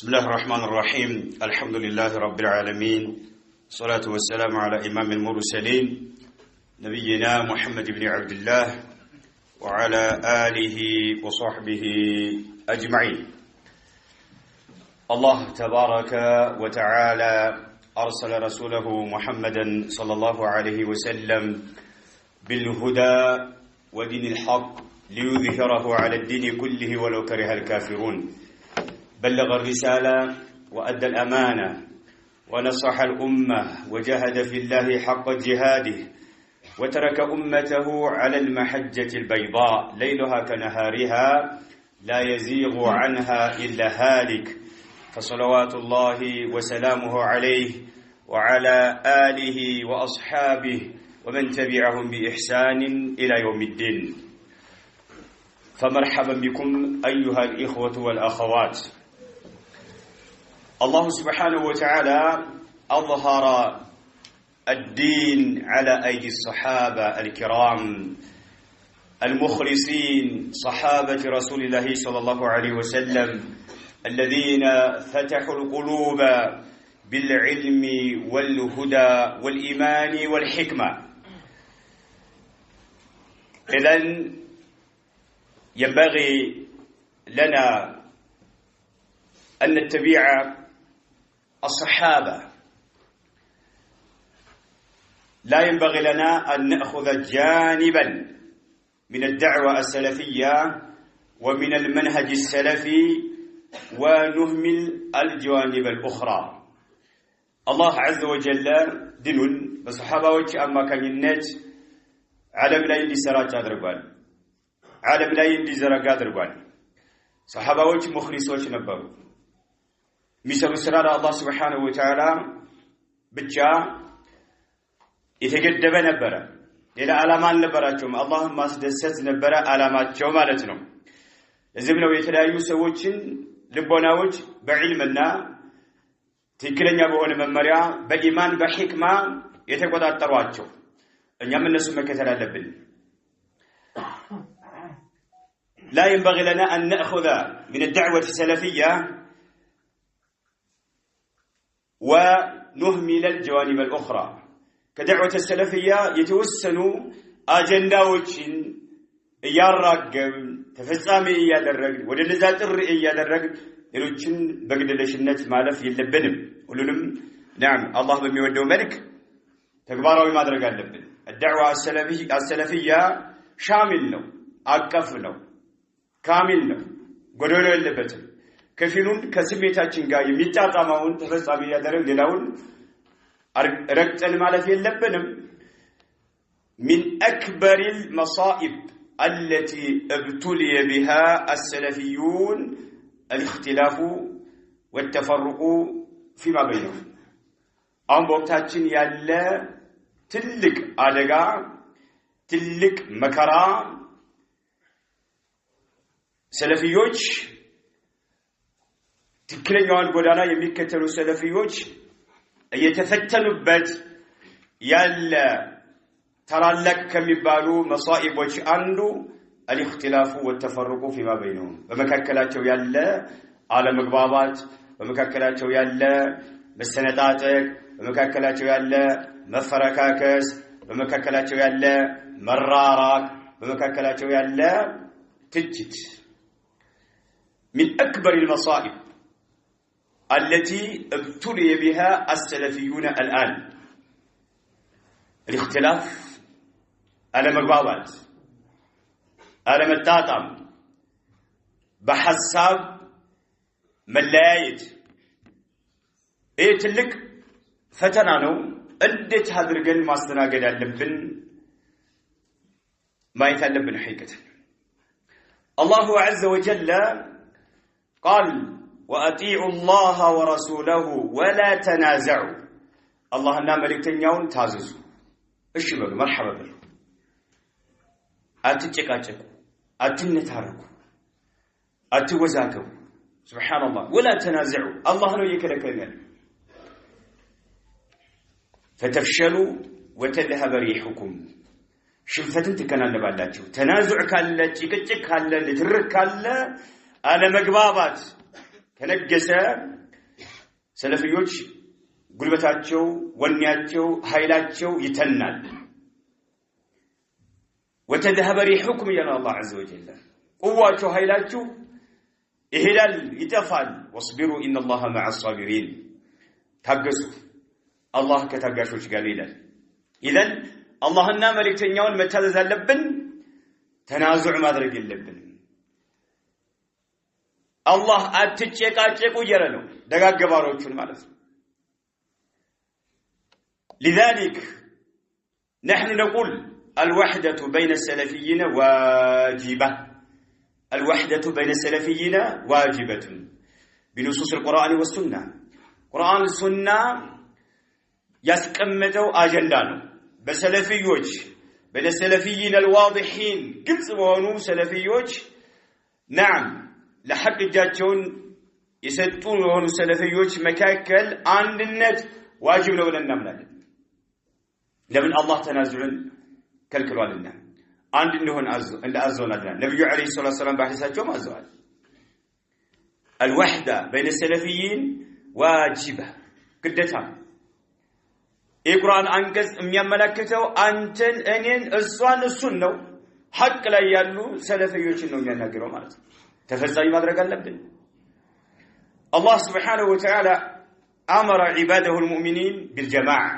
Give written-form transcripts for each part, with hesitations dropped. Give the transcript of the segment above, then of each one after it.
بسم الله الرحمن الرحيم الحمد لله رب العالمين الصلاة والسلام على إمام المرسلين نبينا محمد بن عبد الله وعلى آله وصحبه أجمعين. الله تبارك وتعالى أرسل رسوله محمدا صلى الله عليه وسلم بالهدى ودين الحق ليظهره على الدين كله ولو كره الكافرون. بلغ الرسالة وأدى الأمانة ونصح الأمة وجاهد في الله حق جهاده وترك أمته على المحجة البيضاء ليلها كنهارها لا يزيغ عنها إلا هالك، فصلوات الله وسلامه عليه وعلى آله وأصحابه ومن تبعهم بإحسان إلى يوم الدين. فمرحبا بكم أيها الإخوة والأخوات. الله سبحانه وتعالى أظهر الدين على أيدي الصحابة الكرام المخلصين صحابة رسول الله صلى الله عليه وسلم الذين فتحوا القلوب بالعلم والهدى والإيمان والحكمة. إذن ينبغي لنا أن نتبع الصحابة، لا ينبغي لنا أن نأخذ جانبا من الدعوة السلفية ومن المنهج السلفي ونهمل الجوانب الأخرى. الله عز وجل دين بصحابة أما كان النت على بلاي دي سراج أدربان على بلاي دي زرق أدربان صحابة مخلص نبروا ሚሰሩ ስራ አላህ Subhanahu Wa Ta'ala ብቻ የተገደበ ነበር። ሌላ ዓላማ አልነበራቸውም። አላህን ማስደሰት ነበር ዓላማቸው ማለት ነው። እዚህም ነው የተለያዩ ሰዎችን ልቦናዎች በዕልምና ትክክለኛ በሆነ መመሪያ በኢማን በሕክማ የተቆጣጠሯቸው። እኛም እነሱ መከተል አለብን። لا ينبغي لنا أن نأخذ من الدعوة السلفية ونهمل الجوانب الأخرى. كدعوة السلفية يتوسنوا أجنداوችን እያራገብ ተፈጻሚ እያደረግ ወደ ነዛት ጥሪ እያደረግ ሌሎችን በግድለሽነት ማለፍ የለብንም። ሁሉንም نعم الله በሚወደው መልክ ተግባራዊ ማድረግ አለብን። الدعوة السلفية شامل ነው፣ አቀፍ ነው፣ ካሚል ነው፣ ጎደሎ የለበትም። ከፊሉን ከስሜታችን ጋር የሚጣጣማውን ተፈጻሚ ያደረግ ሌላውን ረግጠን ማለፍ የለብንም። من أكبر المصائب التي ابتلي بها السلفيون الاختلاف والتفرق فيما بينهم. አሁን በወቅታችን ያለ ትልቅ አደጋ ትልቅ መከራ ሰለፊዮች ትክክለኛውን ጎዳና የሚከተሉ ሰለፊዮች እየተፈተኑበት ያለ ታላላቅ ከሚባሉ መሳኢቦች አንዱ الاختلاف والتفرق فيما بينهم። በመካከላቸው ያለ አለመግባባት፣ በመካከላቸው ያለ መሰነጣጠቅ፣ በመካከላቸው ያለ መፈረካከስ፣ በመካከላቸው ያለ መራራቅ፣ በመካከላቸው ያለ ትችት من أكبر المصائب التي ابتلي بها السلفيون الآن. الاختلاف على مقبابات على متاطم بحساب ملايت تلك فتنانو ادت هادرقن ما استناقد اللبن ما يتلبن حقيقة. الله عز وجل قال وأطيعوا الله ورسوله ولا تنازعوا. الله እና መልእክተኛውን ታዘዙ። እሺ በሉ፣ መርሐባ በሉ። አትጨቃጨቁ፣ አትነታረኩ፣ አትወዛገቡ። ሱብሃንአላህ ولا تنازعوا الله ነው የከለከለን። فتفشلوا وتذهب ريحكم ሽንፈትን ትከናነባላችሁ። ተናዙዕ ካለ ጭቅጭቅ ካለ ልትርክ ካለ አለመግባባት ከነገሰ ሰለፊዮች ጉልበታቸው ወኔያቸው ኃይላቸው ይተናል وتذهب ريحكم يا الله عز وجل قوته ኃይላችሁ ይሄዳል ይጠፋል واصبروا ان الله مع الصابرين ታገሱ አላህ ከታጋሾች ጋር ይላል اذا አላህና መልእክተኛውን መታዘዝ አለብን ተናዙዕ ማድረግ የለብንም አላህ አትጨቃጨቁ ይላል ነው ደጋገባሮቹን ማለት ነው لذلك نحن نقول الوحدة بين السلفيين واجبة الوحدة بين السلفيين واجبة بنصوص القرآن والسنة قرآن والسنة يسكمتوا أجندانو بسلفيوج بين السلفيين الواضحين قلت وانو سلفيوج نعم لحق جاتشون يسدون وانو سلفيوج مكاكل عند النت واجب لولا النملة لمن الله تنازعون كالكروالنا عند إنهن أزونا لنا النبي عليه الصلاة والسلام بحديثاتهم أزوال الوحدة بين السلفيين واجبة قدتها القرآن أنقذ ميام ملكته أنتن أنين الصوان السنة حق لا يالو سلفيوش إنهم ينقروا مالت تفزعي مدرق اللبن الله سبحانه وتعالى أمر عباده المؤمنين بالجماعة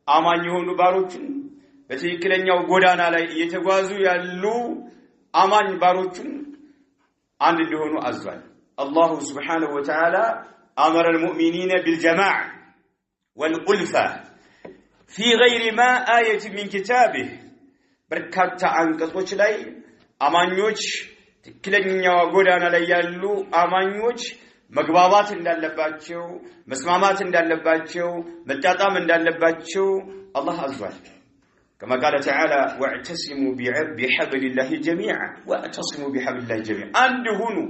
أمان يهونوا باروتن በትክክለኛው ጎዳና ላይ እየተጓዙ ያሉ አማኝ ባሮችን አንድ እንዲሆኑ አዟል الله سبحانه وتعالى أمر المؤمنين بالجماعة والألفة في غير ما آية من كتابه በርካታ አንቀጾች ላይ አማኞች ትክክለኛው ጎዳና ላይ ያሉ አማኞች መግባባት እንዳለባቸው መስማማት እንዳለባቸው መጣጣም እንዳለባቸው አላህ አዟል كما قال تعالى واعتصموا بحبل الله جميعا واعتصموا بحبل الله جميعا عندهونو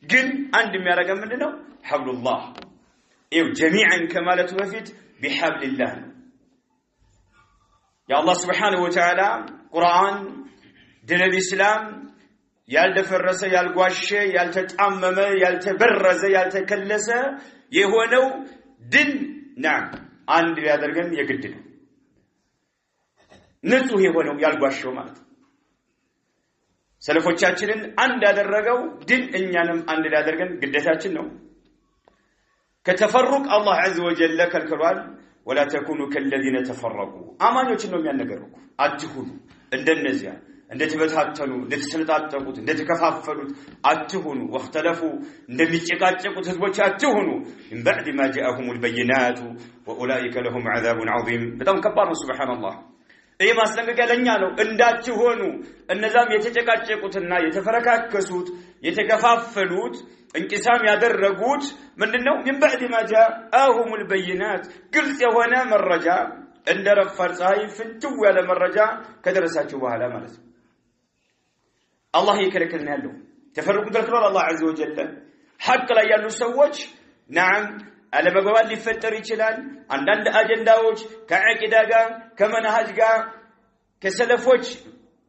ግን አንድ የሚያረጋው ምንድነው حبل الله ايو جميعا كمالت وفيت بحبل الله يا الله سبحانه وتعالى قرآن دين الإسلام ያልደፈረሰ ያልጓሸ ያልተጣመመ ያልተበረዘ ያልተከለሰ የሆነው ድን نعم አንድ ያደርገን የግድ ነው ንጹህ የሆነው ያልጓሸው ማለት ሰለፎቻችንን አንድ ያደረገው ድን እኛንም አንድ ያደርገን ግዴታችን ነው ከተፈሩቅ አላህ عز وجل ከልከሏል ولا تكونوا كالذين تفرقوا አማኞችን ነው የሚያነገሩት አትሁኑ እንደነዚያ እንደተበታተኑ እንደተሰነጣጠቁት እንደተከፋፈሉት አትሁኑ واختلفوا እንደሚጨቃጨቁት ህዝቦች አትሁኑ من بعد ما جاءهم البينات واولئك لهم عذاب عظيم በጣም ከባድ ነው ሱብሃንአላህ ይሄ ማስጠንቀቂያ ለኛ ነው እንዳትሆኑ እነዛም የተጨቃጨቁትና የተፈረካከሱት የተከፋፈሉት እንቅሳም ያደረጉት ምንድነው من بعد ما جاءهم البينات ግልጽ የሆነ መረጃ እንደረፈር ፀሐይ ፍንትው ያለ መረጃ ከደረሳቸው በኋላ ማለት ነው الله يكركلنا ያለው ተፈርቁ ከልክሏል الله عز وجل حق ላይ ያሉ ሰዎች نعم አለመግባባት ሊፈጠር ይችላል አንዳንድ አጀንዳዎች ከአቂዳ ጋር ከመንሃጅ ጋር ከሰለፎች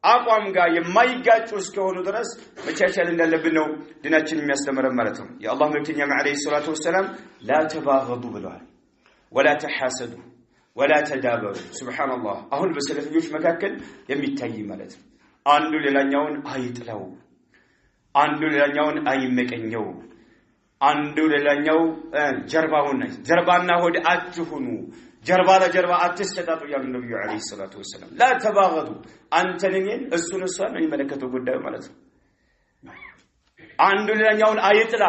አቋም ጋር የማይጋጩ እስከሆኑ ድረስ መቻቻል እንዳለብን ነው ድናችን የሚያስተምረን ማለት ነው የአላህ መልእክተኛ መሐመድ ሰለላሁ ዐለይሂ ወሰለም لا تباغضوا ብለዋል ولا تحاسدوا ولا تدابروا سبحان الله አሁን በሰለፊዎች መካከል የሚታይ ማለት ነው አንዱ ሌላኛውን አይጥለው አንዱ ሌላኛውን አይመቀኘው አንዱ ሌላኛው ጀርባና ሆድ አትሁኑ ጀርባ ለጀርባ አትሰጣጡ ያሉ ነብዩ አለይሂ ሰላቱ ወሰለም لا تباغضوا አንተነኝ እሱን ነው የሚመለከተው ጉዳዩ ማለት ነው አንዱ ሌላኛውን አይጥላ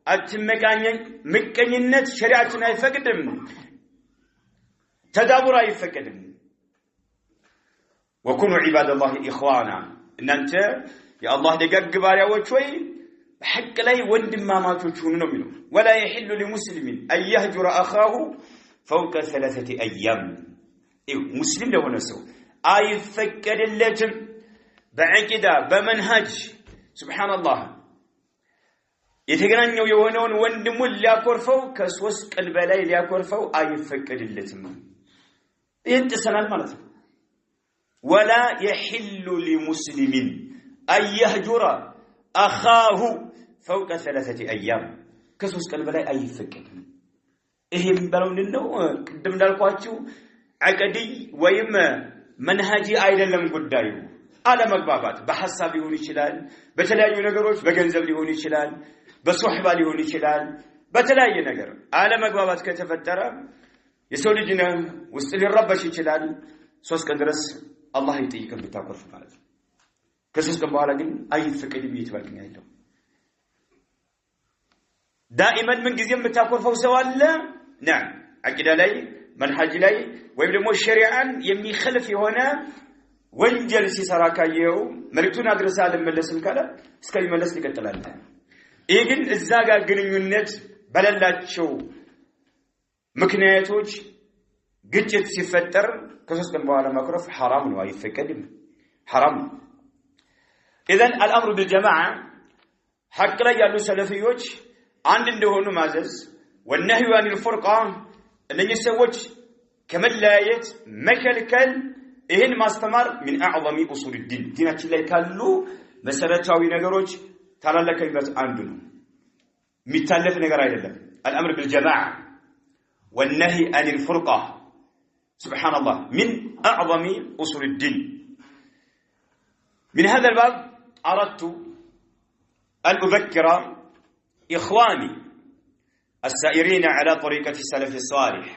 አትመቃኘኝ ምቀኝነት ሸሪዓችን አይፈቅድም ተዳቡር አይፈቅድም وكونوا عباد الله اخوانا እናንተ የአላህ ደጋግ ባሪያዎች ወይ በሐቅ ላይ ወንድማማቾች ሁኑ ነው የሚለው ولا يحل لمسلم ان يهجر اخاه فوق 3 ايام مسلم ለሆነ ሰው አይፈቀድለትም በአቂዳ በመንሃጅ سبحان الله የተገናኘው የሆነውን ወንድሙን ሊያኮርፈው ከ3 ቀን በላይ ሊያኮርፈው አይፈቀድለትም ይንጥሰናል ማለት ነው ولا يحل لمسلم أن يهجر أخاه فوق 3 أيام ከ3 ቀን በላይ አይፈቀድም ይሄም ባለው እንደው ቅድም እንዳልኳችሁ አቀዲ ወይም መንሃጂ አይደለም ጉዳዩ አለመግባባት በሐሳብ ሊሆን ይችላል በተለያዩ ነገሮች በገንዘብ ሊሆን ይችላል በሱህባ ሊሆን ይችላል በተለያየ ነገር አለመግባባት ከተፈጠረ የሰው ልጅ ነው ውስጥ ሊረበሽ ይችላል 3 ቀን ድረስ አላህ ይጠይቀን ብታቆርፍ ማለት ነው ከ3 ቀን በኋላ ግን አይፈቀድም ይተባልኝ አይደለም ዳኢማን ምን ጊዜም ብታቆርፈው ሰው አለ نعم አቂዳ ላይ መንሃጅ ላይ ወይም ደግሞ ሸሪዓን የሚخልፍ የሆነ ወንጀል ሲሰራ ካየው መልእክቱን አድርሳል መለስም ካለ እስከሚመለስ ይቀጥላል ይሄ ግን እዛ ጋር ግንኙነት በለላቸው ምክንያቶች ግጭት ሲፈጠር ከ3 ቀን በኋላ ማክረፍ حرام ነው አይፈቀድም حرام اذا الامر بالجماعه حق ላይ ያሉ ሰለፊዎች አንድ እንደሆኑ ማዘዝ والنهي عن الفرقه እነዚህ ሰዎች ከመለያየት መከልከል ይሄን ማስተማር من اعظم اصول الدين ዲናችን ላይ ካሉ መሰረታዊ ነገሮች ታላላቀይበት አንዱ ነው የሚታለፍ ነገር አይደለም الامر بالجماعه والنهي عن الفرقه سبحان الله من اعظم اصول الدين من هذا الباب اردت ان اذكر اخواني السائرين على طريقه السلف الصالح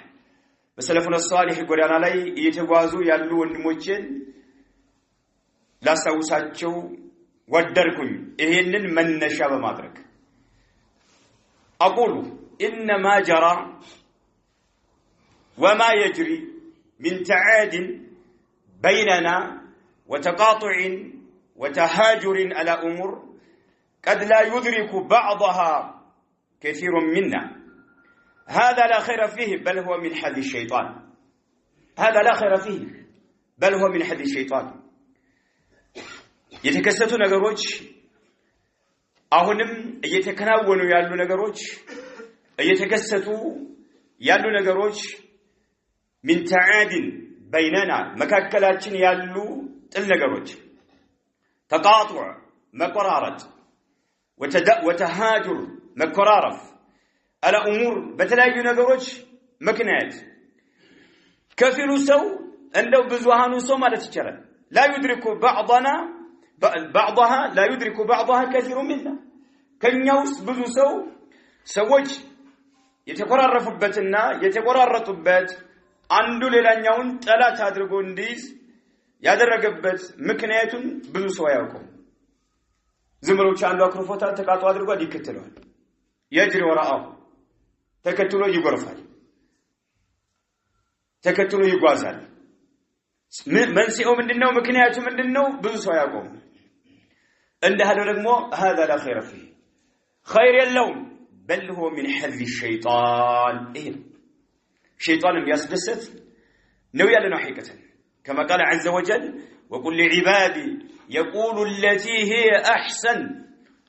በሰለፉና ሷሊህ ጎዳና ላይ እየተጓዙ ያሉ ወንድሞችን ላሳውሳቸው ወደርኩኝ ይሄንን መነሻ በማድረግ اقول انما جرى وما يجري من تعاد بيننا وتقاطع وتهاجر على امور قد لا يدرك بعضها كثير منا هذا لا خير فيه بل هو من حد الشيطان هذا لا خير فيه بل هو من حد الشيطان የተከሰቱ ነገሮች አሁንም እየተከናወኑ ያሉ ነገሮች እየተከሰቱ ያሉ ነገሮች من تعاد بيننا መካከላችን ያሉ ጥል ነገሮች ተቃطع መቆራረጥ وتهاجر መቆራረፍ على امور በተለያዩ ነገሮች ምክንያት ከፊሉ ሰው እንደው ብዙሃኑ ሰው ማለት ይችላል لا يدرك بعضها لا يدرك بعضها كثير منا ከኛውስ ብዙ ሰዎች የተቆራረፉበትና የተቆራረጡበት አንዱ ሌላኛውን ጠላት አድርጎ እንዲዝ ያደረገበት ምክንያቱን ብዙ ሰው ያውቀው ዝምሮች አንዱ አክሮፎታ ተቃጣ አድርጎ ይከተላል يجري وراءه ተከትሎ ይጎርፋል ተከትሎ ይጓዛል መንስኤው ምንድነው ምክንያቱ ምንድነው ብዙ ሰው ያውቀው እንደሃለ ደግሞ هذا لا خير فيه خير የለውም بل هو من حظ الشيطان ايه شيطان يسدست ነው ያለነው حقيقة كما قال عز وجل وقل لعبادي يقول التي هي احسن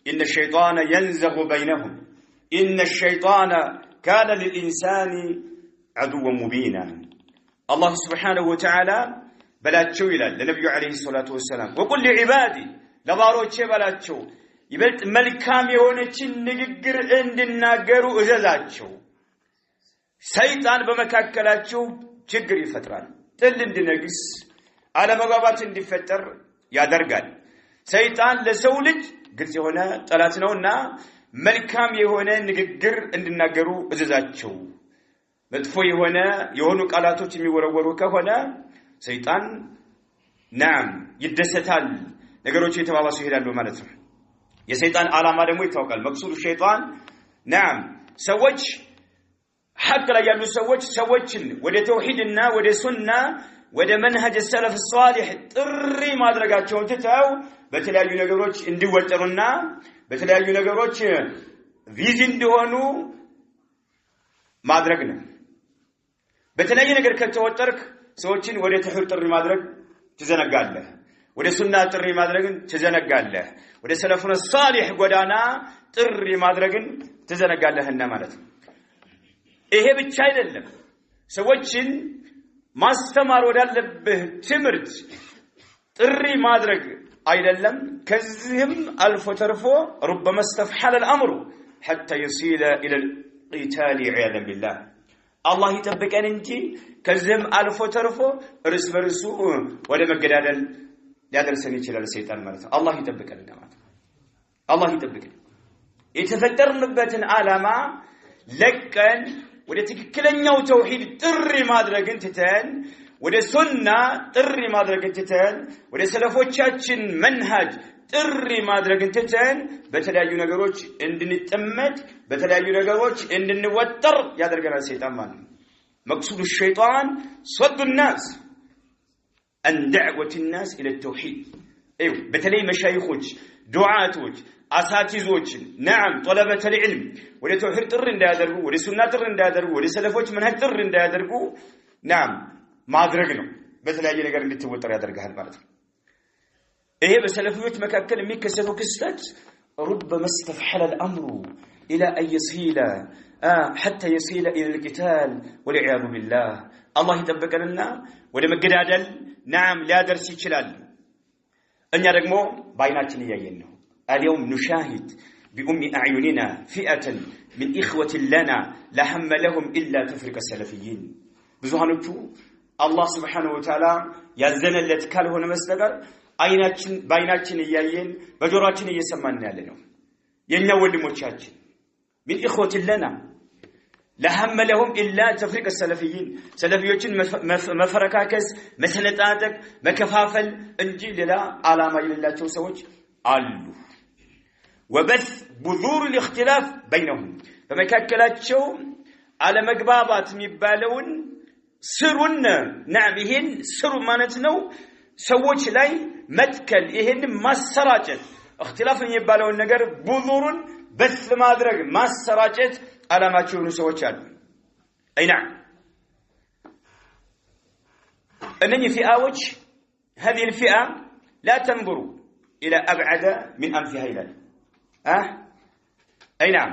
ان الشيطان ينزغ بينهم ان الشيطان كان للإنسان عدوا مبينا الله سبحانه وتعالى بلاتشو إلى النبي عليه الصلاة والسلام وقل لعبادي لباروتشي بلاتشو يبلت ملكام يونتشن نجر اندناغرو ازازاتشو سيطان بمكاكلاتشو ችግር ይፈጥራል ጥል እንድነግስ አለመግባባት እንዲፈጠር ያደርጋል ሰይጣን ለሰው ልጅ ግልጽ የሆነ ጠላት ነውና መልካም የሆነ ንግግር እንድናገሩ እዘዛቸው መጥፎ የሆኑ ቃላቶች የሚወረወሩ ከሆነ ሰይጣን ናም ይደሰታል ነገሮች የተባባሱ ይሄዳሉ ማለት ነው የሰይጣን ዓላማ ደግሞ ይታወቃል መቅሱዱ ሸይጣን ናም ሰዎች ሐቅ ላይ ያሉ ሰዎችን ወደ ተውሂድና ወደ ሱና ወደ መንሃጅ ሰለፍ ሷሊህ ጥሪ ማድረጋቸውን ትተው በተለያዩ ነገሮች እንዲወጠሩና በተለያዩ ነገሮች ቪዚ እንዲሆኑ ማድረግ ነው በተለያየ ነገር ከተወጠርክ ሰዎችን ወደ ተውሂድ ጥሪ ማድረግ ትዘነጋለህ ወደ ሱና ጥሪ ማድረግን ትዘነጋለህ ወደ ሰለፉና ሷሊህ ጎዳና ጥሪ ማድረግን ትዘነጋለህና ማለት ነው ይሄ ብቻ አይደለም ሰዎችን ማስተማር ወዳለብህ ትምርት ጥሪ ማድረግ አይደለም ከዚህም አልፎ ተርፎ ربما استفحل الامر حتى يصل إلى القتال عياذا بالله الله يطبقن እንጂ ከዚህም አልፎ ተርፎ እርስ በርሱ ወደ መገዳደል ሊያደርሰን ይችላል ሰይጣን ማለት ነው አላህ ይጠብቀን ማለት ነው አላህ ይጠብቀን የተፈጠርንበትን ዓላማ ለቀን ወደ ትክክለኛው ተውሂድ ጥሪ ማድረግን ትተን ወደ ሱና ጥሪ ማድረግን ትተን ወደ ሰለፎቻችን መንሃጅ ጥሪ ማድረግን ትተን በተለያዩ ነገሮች እንድንጠመድ በተለያዩ ነገሮች እንድንወጠር ያደርገናል ሰይጣን ማለት ነው مقصود الشيطان صد الناس عن دعوة الناس إلى التوحيد ايوه بتلاقي مشايخوج دعاتوج اساتذوج نعم طلبة العلم ولا توحيد ጥሪ እንዳያደርጉ ወደ ሱና ጥሪ እንዳያደርጉ ወደ ሰለፎች መንሃጅ ጥሪ እንዳያደርጉ نعم ማድረግ ነው በተለያየ ነገር እንድትወጠር ያደርጋል ማለት ነው ይሄ በሰለፊዎች መካከል የሚከሰተው ክስተት ربما استفحل الامر الى ان يصل حتى يصل الى القتال والعياذ بالله الله يطبقنا ወደ መገዳደል نعم ሊያደርስ ይችላል እኛ ደግሞ ባይናችን ያየን ነው اليوم نشاهد بأم أعيننا فئة من إخوة لنا لا هم لهم إلا تفرق السلفيين ብዙሃኖቹ الله سبحانه وتعالى ያዘነለት ካልሆነ መስጠር አይናችን ባይናችን ያየን በጆሮአችን እየሰማን ያለነው የኛ ወንድሞቻችን من إخوة لنا لا هم لهم إلا تفريق السلفيين سلفيين مفركاكس مسنطاطق مكفافل እንጂ ሌላ ዓላማ የሌላቸው ሰዎች አሉ وبث بذور الاختلاف بينهم በመካከላቸው አለመግባባት የሚባለውን ስሩን نعم ይሄን ስሩ ማለት ነው ሰዎች ላይ መትከል ይሄን ማሰራጨት اختلاف የሚባለውን ነገር بذورን بث ማድረግ ማሰራጨት ዓላማቸው ነው ሰዎች አሉ አይና እነኚህ ፊአዎች هذه الفئة لا تنظر إلى أبعد من أنفها إلى أي نعم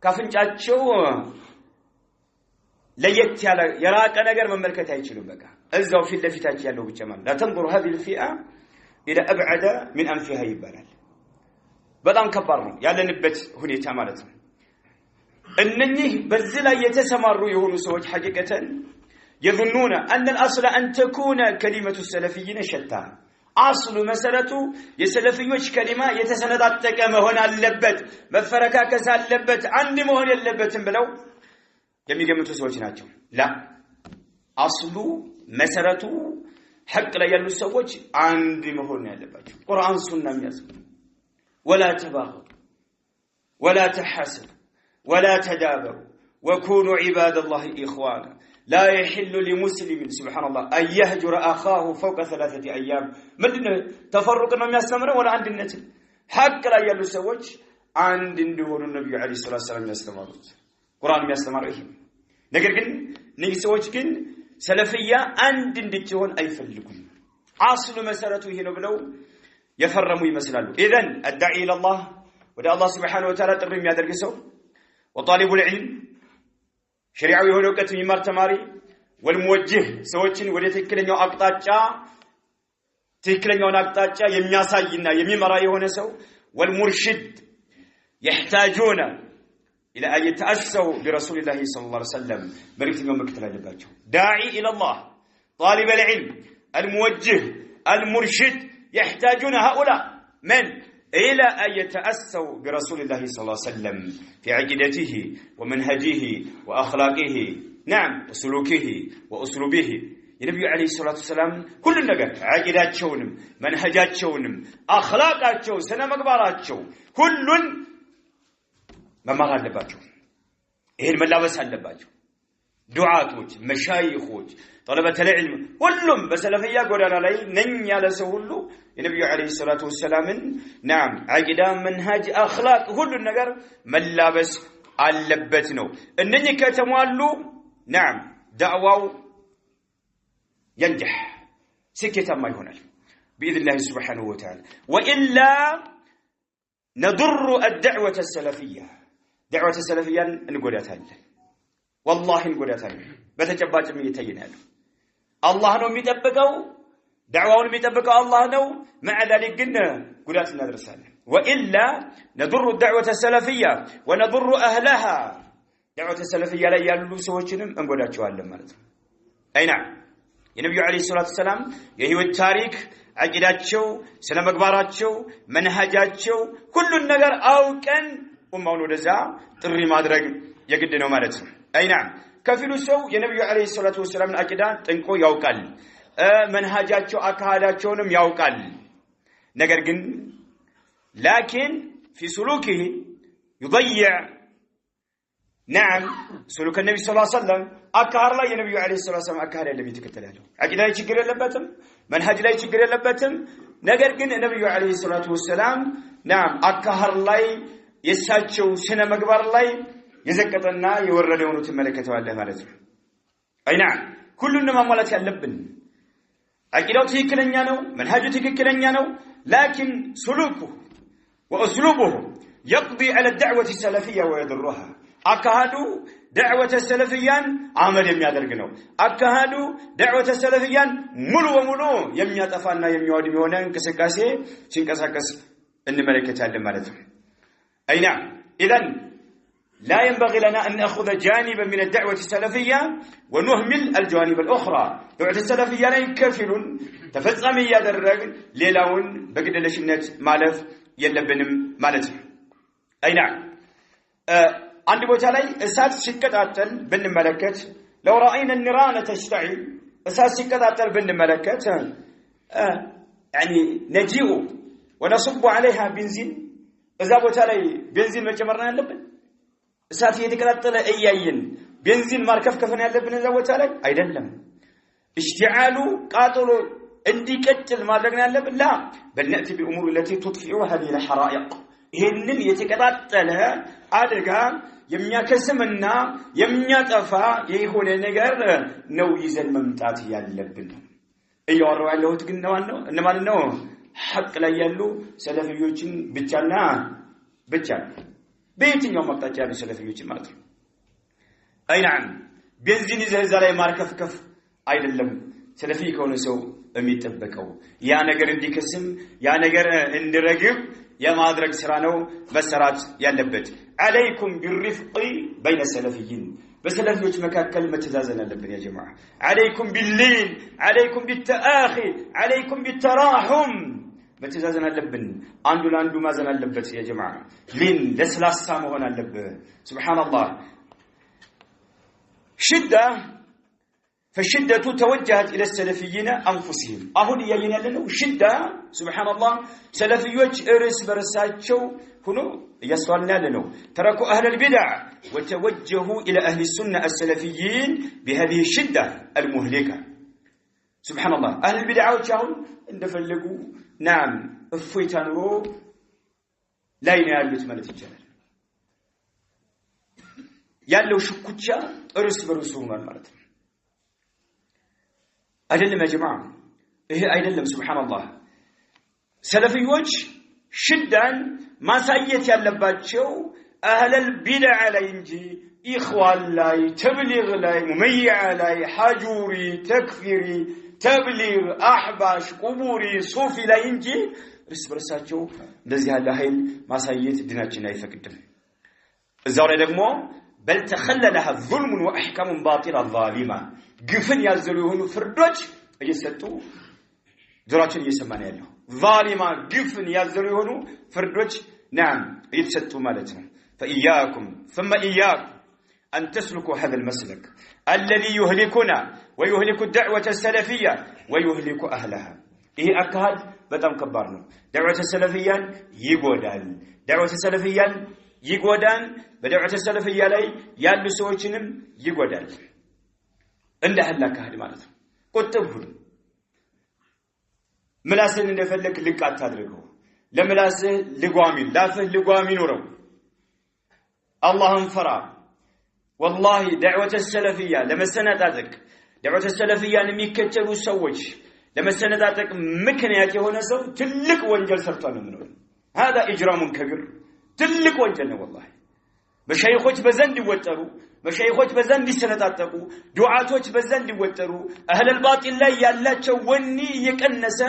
كافنجاتشو ليت يراك ነገር መመልከት አይችሉም በቃ እዛው ፊት ለፊታቸው ያለው ብቻ ማለት لا تنظر هذه الفئة إلى أبعد من أنفها ይባላል በጣም ከባድ ነው ያለንበት ሁኔታ ማለት ነው እነኚህ በዚህ ላይ የተሰማሩ የሆኑ ሰዎች ሐቂቀተን يظنون أن الأصل أن تكون كلمة السلفيين شتى أصل مسألة የሰለፊዎች كلمة የተሰነጣጠቀ መሆን አለበት መፈረካከስ አለበት አንድ መሆን የለበትም ብለው የሚገምቱ ሰዎች ናቸው لا أصل مسألة حق ላይ ያሉ ሰዎች አንድ መሆን ያለባቸው ቁርአን ሱና የሚያስቡ ولا تباغضوا ولا تحاسدوا ولا تدابروا وكونوا عباد الله إخوانا لا يحل لمسلم سبحان الله أن يهجر أخاه فوق 3 أيام مدنا تفرقنا ما يستمر ولا عندنا حق لا يلو سوج عند እንደሆኑ ነብዩ አለይሂ ሰላቱ ሰላም ያስተማሩት ቁርአን የሚያስተምረው ይሄ ነገር ግን ነኝ ሰዎች ግን ሰለፊያ አንድ እንድትሆን አይፈልጉም አስሉ መሰረቱ ይሄ ነው ብለው የፈረሙ ይመስላሉ اذن الداعي الى الله ወደ አላህ Subhanahu Wa Ta'ala ጥሪ የሚያደርግ ሰው وطالب العلم شريعه የሆነ ዕውቀት የሚማር ተማሪ والموجه ሰዎችን ወደ ትክክለኛው አቅጣጫ የሚያሳይና የሚመራ የሆነ ሰው والمرشد يحتاجون الى ان يتاسوا برسول الله صلى الله عليه وسلم መልእክተኛው መከተል አለባቸው داعي الى الله طالب العلم الموجه المرشد يحتاجون هؤلاء من إلى أن يتأسوا برسول الله صلى الله عليه وسلم في عقيدته ومنهجه وأخلاقه نعم وسلوكه وأسلوبه النبي عليه الصلاة والسلام كل النجار عقيدات شونم منهجات شونم أخلاقات شو سنة مقبرات شو كل ما مغال لباجو إيه الملابس هاللباجو دعاتوج مشايخوج طلبة العلم كلهم بسلفية قولنا لي ننيا لسهولو النبي عليه الصلاة والسلام نعم عقيدة منهج أخلاق كل النجار ملابس اللبتنو النني كتموالو نعم دعوة ينجح سكتا ما يهونال بإذن الله سبحانه وتعالى وإلا نضر الدعوة السلفية دعوة السلفية نقولها لله والله نقولها لله በተጨባጭ የሚታየናል አላህ ነው የሚጠብቀው ዳዕዋውን የሚጠብቀው አላህ ነው مع ذلك ግን ጉዳት እናደርሳለን وإلا نضر الدعوة السلفية ونضر أهلها دعوة السلفية لا يالو سوچنم እንጎዳቸዋለን ማለት ነው አይና የነብዩ አለይሂ ሰላቱ ሰላም የህይወት ታሪክ አቂዳቸው ስለመግባራቸው መንሃጃቸው ሁሉን ነገር አውቀን ኡማውን ወደዛ ጥሪ ማድረግ የግድ ነው ማለት ነው አይና ከፊሉ ሰው የነብዩ አለይሂ ሰላቱ ሰላም አቂዳ ጥንቆ ያውቃል መንሃጃቸው አካሃዳቸውንም ያውቃል ነገር ግን لكن في سلوكه يضيع نعم سلوك النبي صلى الله عليه وسلم أكهر لا النبي عليه الصلاة والسلام أكهر اللي بيتكتل له عقيدة يشجر اللبتم منهج لا يشجر اللبتم نجر جن النبي عليه الصلاة والسلام نعم أكهر لا يساتشو سنة مقبر لا يزكتنا يوردون تملكة الله مالته أي نعم كلنا ما ملت اللبن عقيدة تكلن يانو منهج تكلن يانو لكن سلوكه وأسلوبه يقضي على الدعوة السلفية ويضرها أكهدوا دعوة السلفيان عمل يميادرقنو أكهدوا دعوة السلفيان ملو يمياتفانا يميوادميونان كسكاسي سنكساكس إن ملكة المالتهم أي نعم إذن لا ينبغي لنا أن نأخذ جانبا من الدعوة السلفية ونهمل الجوانب الأخرى دعوة السلفية لا يكفل تفزم يادرق ليلاون بقد لشنة مالف يلبنم مالتهم أي نعم عند بوتالي أساس شكتاتل بن ملكت لو رأينا النيران تشتعل أساس شكتاتل بن ملكت يعني نجيء ونصب عليها بنزين إذا بوتالي بنزين مجمرنا اللبن أساس يتكتاتل أيين بنزين ماركف كفنا اللبن إذا بوتالي أيدلم اشتعالوا قاتلوا عندي كتل ما درنا اللبن لا بل نأتي بأمور التي تطفئ هذه الحرائق ይሄንን የተቀጣጠለ አደጋ የሚያከስምና የሚያጠፋ የሆነ ነገር ነው ይዘን መምጣት ያለብን እያወራው ያለሁት ግን ነው እነማን ነው ሐቅ ላይ ያሉ ሰለፊዮችን ብቻና ብቻ በየትኛው መቅጣጫ ያሉ ሰለፊዮችን ማለት ነው አይናም ቤንዚን ይዘዛ ላይ ማርከፍከፍ አይደለም ሰለፊ ከሆነ ሰው የሚጠበቀው ያ ነገር እንዲከስም ያ ነገር እንዲረግብ የማድረግ ስራ ነው መሰራት ያለበት عليكم بالرفق بين السلفيين በሰለፊዎች መካከል መተዛዘን አለብን ያ ጀማዓ عليكم باللين عليكم بالتآخي عليكم بالتراحم መተዛዘን አለብን አንዱ ለአንዱ ማዘን አለበት ያ ጀማዓ ሊን ለስላሳ መሆን አለበት ሱብሃንአላህ شدة فالشدة توجهت إلى السلفيين أنفسهم أهون يجينا لنا شدة سبحان الله سلفيوش إرس برساتشو هنو يسوالنا لنا تركوا أهل البدع وتوجهوا إلى أهل السنة السلفيين بهذه الشدة المهلكة سبحان الله أهل البدع وشاون اندفلقوا نعم افويتانرو لا ينالوا تمالة الجلال يالو شكوتشا إرس برسونا المرض አይደለም يا جماعه ይሄ አይደለም ሱብሃንአላህ ሰለፊዎች ሽዳን ማሳየት ያለባቸው አህለል ቢድዓ ላይ እንጂ ኢኽዋን ላይ ተብሊግ ላይ ሙመይዓ ላይ ሐጁሪ ተክፊሪ ተብሊግ አህባሽ ቁቡሪ ሱፊ ላይ እንጂ እርስ በርሳቸው እንደዚህ ያለ ኃይል ማሳየት ዲናችን አይፈቅድም እዛው ላይ ደግሞ بل تخللها الظلم واحكام باطله ظالمه ግፍን ያዘሉ የሆኑ ፍርዶች እየሰጡ ጆሮአችን እየሰማን ያለው ظالما ግፍን ያዘሉ የሆኑ ፍርዶች نعم እየተሰጡ ማለት ነው فإياكم ثم إياكم أن تسلكوا هذا المسلك الذي يهلكنا ويهلك الدعوة السلفية ويهلك أهلها إيه أكاد በጣም ከባድ ነው دعوة السلفية ይጎዳል دعوة السلفية ይጎዳል በدعوة السلفية ላይ ያሉ ሰዎችንም ይጎዳል እንደ አህላካ ሀዲ ማለት ነው ቁጥብ ሁሉ ምላስን እንደፈለክ ልቃት አድርገው ለምላስህ ልጓሚን ላፍህ ልጓሚን ነው አላህን ፈራ والله دعوة السلفية ለመሰነጣጠቅ دعوة السلفية የሚከተሉ ሰዎች ለመሰነጣጠቅ ምክንያት የሆነ ሰው ትልቅ ወንጀል ሰርቷል ነው هذا اجرام كبير ትልቅ ወንጀል ነው والله በሸይኾች በዘንድ ይወጠሩ መሻይኾች በዛ እንዲሰነጣጠቁ ዱዓቶች በዛ እንዲወጠሩ አህለል ባጢል ላይ ያላቸው ወኒ እየቀነሰ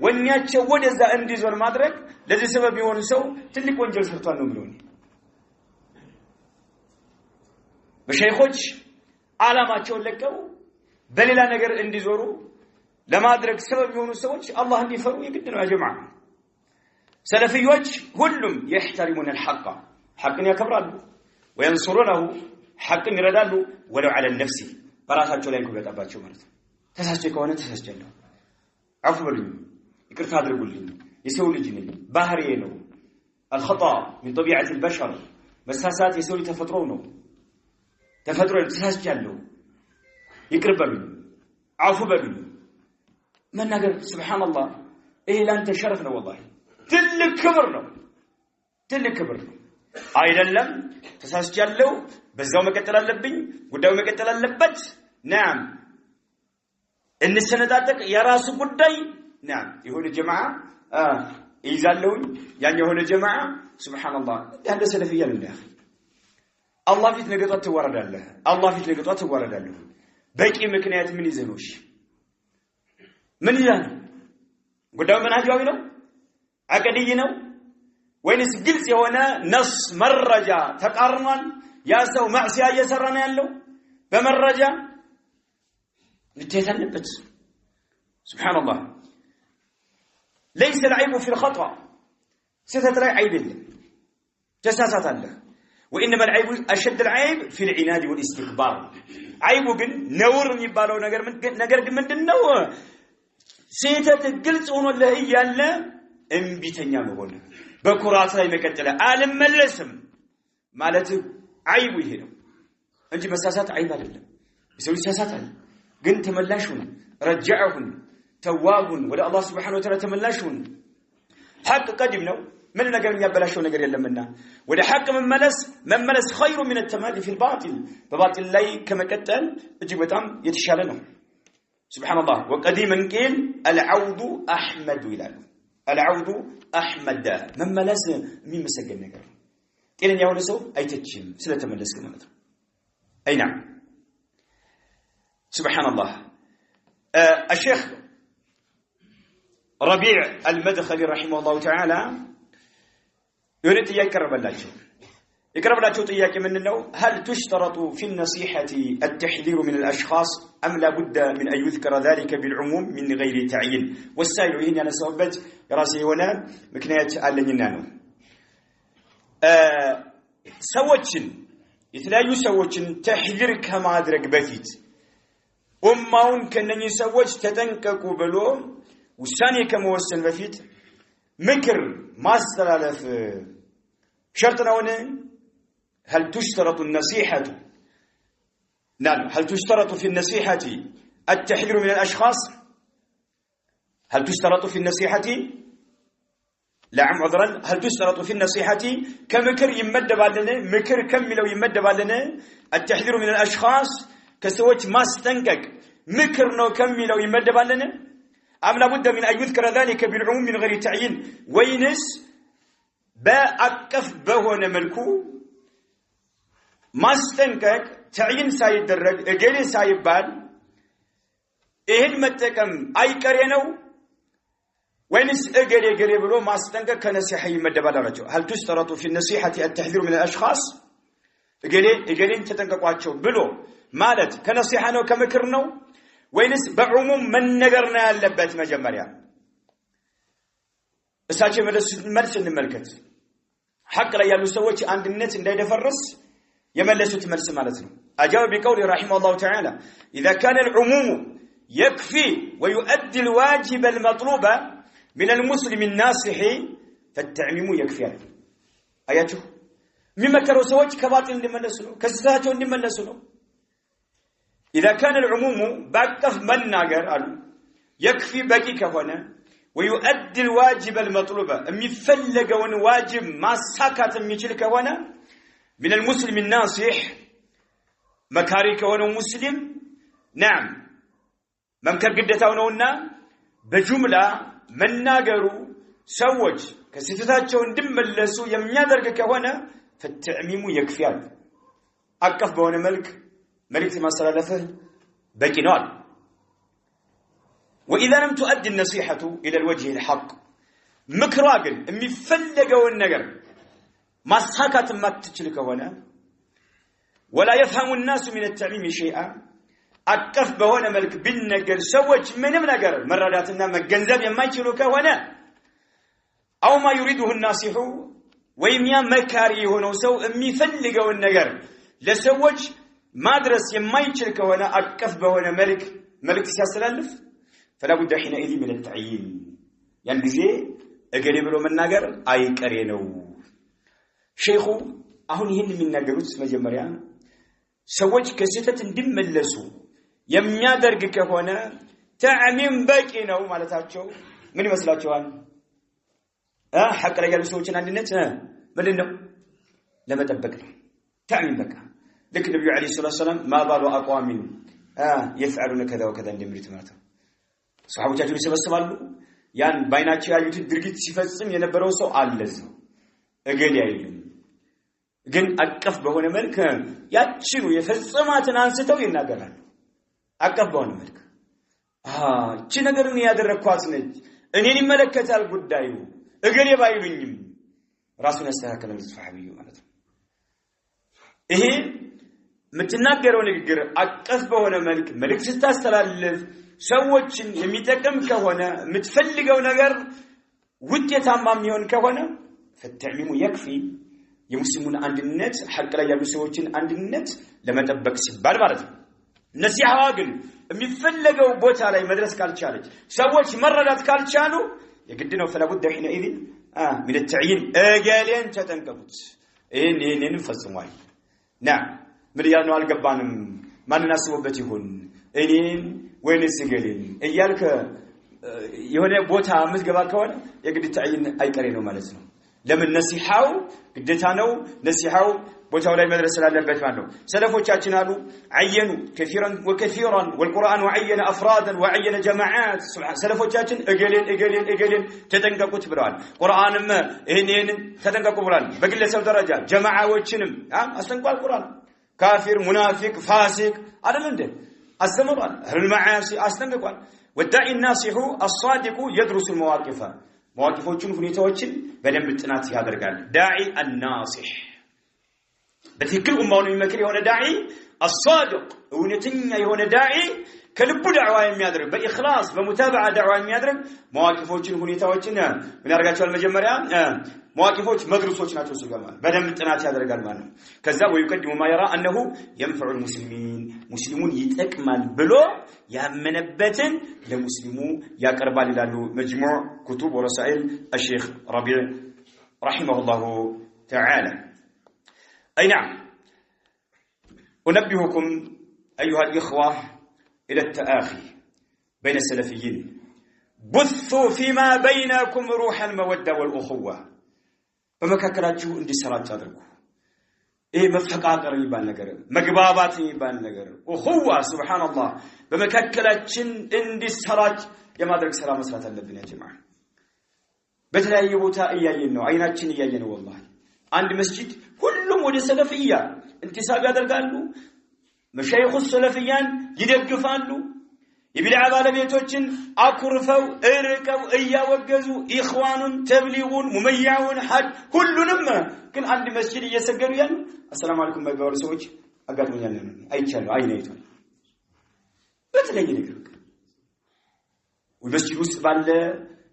ወኒያቸው ወደዛ እንዲዞር ማድረግ ለዚህ ሰበብ የሆነ ሰው ትልቅ ወንጀል ሰርቷል ነው የሚሆነው መሻይኾች ዓላማቸውን ለቀው በሌላ ነገር እንዲዞሩ ለማድረግ ሰበብ የሆኑ ሰዎች አላህ እንዲፈሩ የግድ ነው ያ ጀማዓ ሰለፊዮች ሁሉም يحترمون الحق حقን ያከብራሉ وينصرونه حقን ይረዳሉ ወለው على النفس በራሳቸው ላይ እንኳን ማለት ተሳስቼ ከሆነ ተሳስቻለሁ አፉ በሉኝ ይቅርታ አድርጉልኝ የሰው ልጅ ነኝ ባህሪዬ ነው الخطا من طبيعه البشر መሳሳት የሰው ልጅ ተፈጥሮ ነው ተፈጥሮ ተሳስቻለሁ ይቅር በሉኝ አፉ በሉኝ መናገር ሱብሃንአላህ ይሄ ላንተ ሸረፍ ነው والله ትልቅ ክብር ነው አይደለም ተሳስቻለሁ በዛው መቀጠል አለብኝ ጉዳዩ መቀጠል አለበት نعم እንሰነጣጠቅ የራሱ ጉዳይ نعم የሆነ ጀማዓ ይዛለው ያን የሆነ ጀማዓ ሱብሃንአላህ ያንተ ሰለፊያ ነው እንዴ አላህ ፊት ነገጣት ትወረዳለህ በቂ ምክንያት ምን ይዘኖሽ ምን ይላል ጉዳዩ መንሃጃዊ ነው አቀድይ ነው ወይንስ ግልጽ የሆነ ነስ መረጃ ተቃርኗል ያ ሰው ማዕሲያ እየሰራ ነው ያለው በመረጃ ልትይዛለበት ሱብሃንአላህ ليس العيب في الخطأ ستترى عيب تساسات الله وانما العيب اشد العيب في العناد والاستكبار عيب ግን ነውር የሚባለው ነገር ግን ምንድነው ሴተት ግልጽ ሆኖልህ እያለ እንቢተኛ መሆን በኩራት ላይ መቀጠል አልመለስም ማለት አይቡ ይሄ ነው እንጂ መሳሳት አይብ አይደለም ሰው ይሳሳታል ግን ተመላሹን ረጃዑን ተዋቡን ወደ አላህ Subhanahu Wa Ta'ala ተመላሹን ሐቅ ቀድም ነው ምን ነገር የሚያበላሽው ነገር የለምና ወደ ሐቅ መመለስ خير من التمادي في الباطل በባጢል ላይ ከመቀጠል እጅግ በጣም የተሻለ ነው سبحان الله وقديما قيل العود احمد ይላሉ العود احمد መመለስ የሚመሰገን ነገር ጤነኛ የሆነ ሰው አይተችም ስለተመለስክ ማለት ነው አይና سبحان الله الشيخ ربيع المدخلي رحمه الله تعالى يريد يقرب لا ጥያቄ ምንድነው هل تشترط في النصيحة التحذير من الأشخاص أم لا بد من أن يذكر ذلك بالعموم من غير تعيين والسائل هنا أنا سأبت راسي هنا مكنيات علنينا ነው ሰዎችን የተለያዩ ሰዎችን ተህዚር ከማድረግ በፊት ኡማውን ከነኚህ ሰዎች ተጠንቀቁ ብሎ ውሳኔ ከመወሰን በፊት ምክር ማስተላለፍ شرط ነውን هل تشترط النصيحة نعم هل تشترط في النصيحة التحذير من الأشخاص هل تشترط في النصيحة لا عذرا هل تشترط في النصيحة كمكر يمدب علينا مكر كملوا يمدب علينا التحذير من الأشخاص كسوت ما استنقق مكر نو كملوا يمدب علينا أم لابد من أن يذكر ذلك بالعموم من غير تعيين وينس بأكف بهون ملكو ما استنقق تعيين سايدرج اجلي سايبال إهل متكم أي كرينو وينس اجلي بلو ما استنقق كنصيحة يمدب على رجل هل تشترط في النصيحة التحذير من الأشخاص اجلي تتنققوا بلو مالت كنصيحة نو كمكر نو وينس بعموم من نقرنا اللبات مجمريا እሳቸው መልስ እንመልከት ሐቅ ላይ ያሉ ሰዎች አንድነት እንዳይደፈርስ የመለሱት መልስ ማለት ነው አጃብ بقول رحمه الله تعالى اذا كان العموم يكفي ويؤدي الواجب المطلوب من المسلم الناصح فالتعميم يكفي አያችሁ የሚመከሩ ሰዎች ከባጢል እንዲመለሱ ነው ከስህተታቸው እንዲመለሱ ነው اذا كان العموم باقف مناገር አሉ يكفي በቂ ከሆነ ويؤدي الواجب المطلوب የሚፈልገውን ዋጅብ ማሳካት የሚችል ከሆነ من المسلم الناصح መካሪ ከሆነው ሙስሊም نعم መምከር ግዴታው ነውና በጅምላ መናገሩ ሰዎች ከስህተታቸው እንዲመለሱ የሚያደርግ ከሆነ فالتعميم يكفي አቀፍ በሆነ መልእክት ማስተላለፍህ በቂ ነው አለ وإذا لم تؤدي النصيحة إلى الوجه الحق مكروا ግን የሚፈልገውን ነገር ማሳካት ማትችል ከሆነ ولا يفهم الناس من التعليم شيئا አቀፍ በሆነ መልክ ቢነገር ሰዎች ምንም ነገር መረዳትና መገንዘብ የማይችሉ ከሆነ أو ما يريده الناصح ወይም ያ መካሪ የሆነው ሰው የሚፈልገውን ነገር ለሰዎች ማድረስ የማይችል ከሆነ አቀፍ በሆነ መልክ ሲያስተላልፍ فلا بد حينئذ من التعيين ያን ጊዜ እገሌ ብሎ መናገር አይቀሬ ነው ሼኹ አሁን ይሄን የሚናገሩት መጀመሪያ ሰዎች ከስህተት እንዲመለሱ የሚያደርግ ከሆነ ተዕሚም በቂ ነው ማለታቸው ምን ይመስላችኋል ሐቅ ላይ ያሉ ሰዎችን አንድነት ምንድነው ለመጠበቅ ነው ተዕሚም በቃ ልክ ነብዩ አለይሂ ሰላም ማባሉ አቋሚን يفعلون كذا وكذا እንደሚሉት ማለት ነው ሰሃቦቻቸው ይሰበስባሉ ያን ባይናቸው ያዩት ድርጊት ሲፈጽም የነበረው ሰው አለዘው እገሌ አይልም ግን አቀፍ በሆነ መልክ ያቺኑ የፈጸማትን አንስተው ይናገራሉ አቀፍ በሆነ መልክ እቺ ነገርን ያደረኳት ነች እኔን ይመለከታል ጉዳዩ እገሌ ባይሉኝም ራሱን ያስተካከለ ሰሃቢዩ ማለት ነው ይሄ የምትናገረው ንግግር አቀፍ በሆነ መልክ ስታስተላልፍ ሰዎችን የሚጠቅም ከሆነ የምትፈልገው ነገር ውጤታማ የሚሆን ከሆነ ፈተዕሚሙ يكفي የሙስሊሙን አንድነት ሐቅ ላይ ያሉ ሰዎችን አንድነት ለመጠበቅ ሲባል ማለት ነው ነሲሃ ግን የሚፈልገው ቦታ ላይ መድረስ ካልቻለች ሰዎች መረዳት ካልቻሉ የግድ ነው فلا بد حينئذ من التعيين اجالين ተጠንቀቁት ይሄንን ፈጽሟል نعم ምን ያለው አልገባንም ማንን አስቦበት ይሁን እኔን ወይንስ ገሌን እያልከ የሆነ ቦታ ምትገባ ከሆነ የግድ ተዕይን አይቀሬ ነው ማለት ነው ለምን ነሲሃው ግዴታ ነው ነሲሃው ቦታው ላይ መድረስ ስላለበት ማለት ነው ሰለፎቻችን አሉ አየኑ كثيرا والقرآن وعين افرادا وعين جماعات ሰለፎቻችን እገሌን ተጠንቀቁት ብለዋል ቁርአንም ይሄንን ተጠንቀቁ ብሏል በግለሰብ ደረጃ ጀማዓዎችንም አስተንቋል ቁርአን ካፊር ሙናፊቅ ፋሲቅ አይደል እንዴ استمروا المعاصي استنقوا والداعي الناصح الصادق يدرس المواقف مواقفዎችን ሁኔታዎችን በደንብ ጥናት ያደርጋል ዳዒ الناصح በትክክል ኡማውን የሚመክር የሆነ ዳዒ الصادق እውነተኛ የሆነ ዳዒ ከልቡ ዳዕዋ የሚያደርግ በኢኽላስ በሙታበዓ ዳዕዋ የሚያደርግ መዋቂፎችን ሁኔታዎችን ምን ያደርጋቸዋል መጀመሪያ መዋቂፎች መድረሶች ናቸው ሲገማል በደንብ ጥናት ያደርጋል ማለት ነው ከዛ ወይቀድሙ ማየራ انه ينفع المسلمين ሙስሊሙን ይጠቅማል ብሎ ያመነበትን ለሙስሊሙ ያቀርባል ይላሉ መጅሙዕ ኩቱብ ወረሳኢል الشيخ ربيع رحمه الله تعالى اي نعم انبهكم ايها الاخوه إلى التآخي بين السلفيين بثوا فيما بينكم روح المودة والأخوة በመካከላችሁ እንዲሰራጭ አድርጉ ይሄ መፈቃቀር ይባል ነገር መግባባት ይባል ነገር እኹዋ ሱብሃንአላህ በመካከላችን እንዲሰራጭ የማድረግ ስራ መስራት አለብን ያ ጀማዓ በተለያየ ቦታ እያየን ነው አይናችን እያየን ነው والله አንድ መስጂድ ሁሉም ወደ ሰለፊያ እንቲሳብ ያደርጋሉ መሻይኹ ሰለፊያን ይደግፋሉ የቢድዓ ባለቤቶችን አኩርፈው እርቀው እያወገዙ ኢኽዋኑን ተብሊጉን ሙመያውን ሐድ ሁሉንም ግን አንድ መስጂድ እየሰገዱ ያሉ አሰላሙ አለይኩም ባይባሉ ሰዎች አጋጥሞኛል አይቻለሁ አይነይቱ በተለየ ነገር ወመስጂድ ውስጥ ባለ